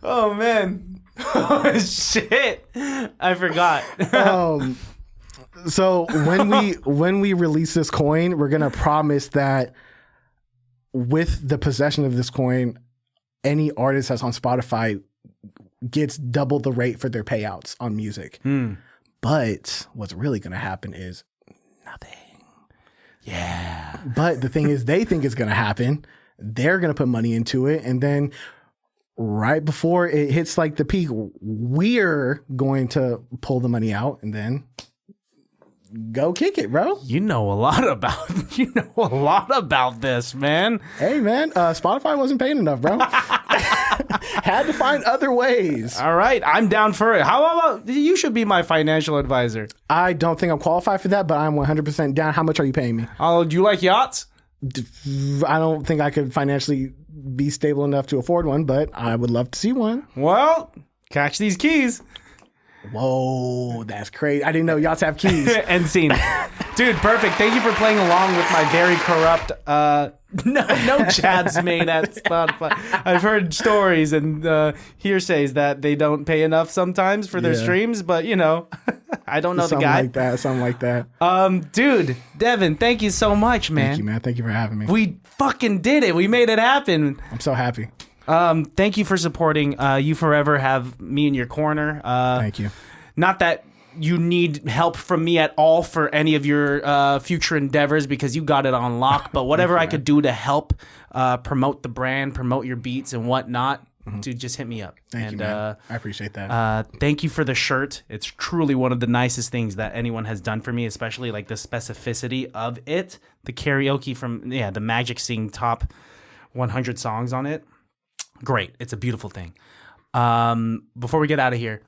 [SPEAKER 3] Oh man. Oh shit. I forgot.
[SPEAKER 2] So when we release this coin, we're gonna promise that with the possession of this coin, any artist that's on Spotify gets double the rate for their payouts on music. But what's really gonna happen is nothing. Yeah. But the thing is, they think it's gonna happen. They're gonna put money into it, and then right before it hits like the peak, we're going to pull the money out and then go kick it, bro.
[SPEAKER 3] You know a lot about this, man.
[SPEAKER 2] Hey, man, Spotify wasn't paying enough, bro. Had to find other ways.
[SPEAKER 3] All right, I'm down for it. How about you should be my financial advisor?
[SPEAKER 2] I don't think I'm qualified for that, but I'm 100% down. How much are you paying me?
[SPEAKER 3] Do you like yachts?
[SPEAKER 2] I don't think I could financially be stable enough to afford one, but I would love to see one.
[SPEAKER 3] Well, catch these keys.
[SPEAKER 2] Whoa, that's crazy. I didn't know yachts have keys.
[SPEAKER 3] End scene. Dude, perfect. Thank you for playing along with my very corrupt no chads made at Spotify. I've heard stories and hearsays that they don't pay enough sometimes for their streams, but you know, I don't know the guy.
[SPEAKER 2] Something like that.
[SPEAKER 3] Dude, Devin, thank you so much, man.
[SPEAKER 2] Thank you, man. Thank you for having me.
[SPEAKER 3] We fucking did it. We made it happen.
[SPEAKER 2] I'm so happy.
[SPEAKER 3] Thank you for supporting. You forever have me in your corner.
[SPEAKER 2] Thank you.
[SPEAKER 3] Not that you need help from me at all for any of your future endeavors, because you got it on lock. But whatever I could do to help promote the brand, promote your beats and whatnot, dude, just hit me up.
[SPEAKER 2] Thank you, man. I appreciate that.
[SPEAKER 3] Thank you for the shirt. It's truly one of the nicest things that anyone has done for me, especially like the specificity of it. The karaoke from, the Magic Sing top 100 songs on it. Great. It's a beautiful thing. Before we get out of here,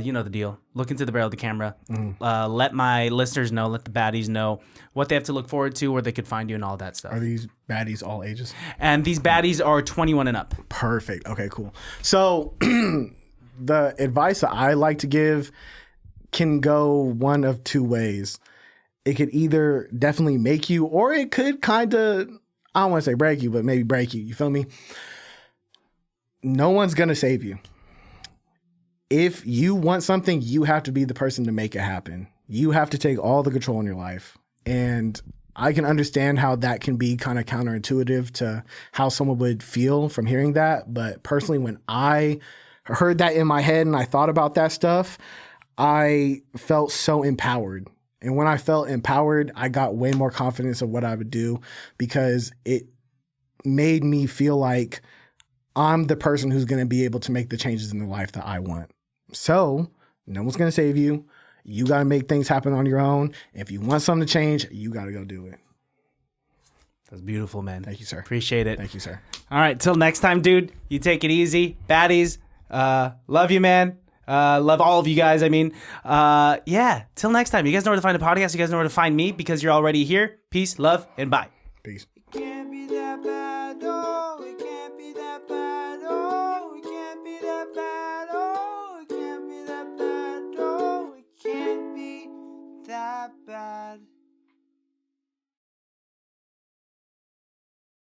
[SPEAKER 3] you know the deal. Look into the barrel of the camera. Let my listeners know, let the baddies know what they have to look forward to, where they could find you and all that stuff.
[SPEAKER 2] Are these baddies all ages?
[SPEAKER 3] And these baddies are 21 and up.
[SPEAKER 2] Perfect. Okay, cool. So the advice that I like to give can go one of two ways. It could either definitely make you, or it could kind of, I don't want to say break you, but maybe break you. You feel me? No one's going to save you. If you want something, you have to be the person to make it happen. You have to take all the control in your life. And I can understand how that can be kind of counterintuitive to how someone would feel from hearing that. But personally, when I heard that in my head and I thought about that stuff, I felt so empowered. And when I felt empowered, I got way more confidence of what I would do, because it made me feel like I'm the person who's going to be able to make the changes in the life that I want. So no one's going to save you. You got to make things happen on your own. If you want something to change, you got to go do it.
[SPEAKER 3] That's beautiful, man.
[SPEAKER 2] Thank you, sir.
[SPEAKER 3] Appreciate it.
[SPEAKER 2] Thank you, sir.
[SPEAKER 3] All right. Till next time, dude. You take it easy. Baddies. Love you, man. Love all of you guys. I mean, till next time. You guys know where to find the podcast. You guys know where to find me, because you're already here. Peace, love, and bye.
[SPEAKER 2] Peace.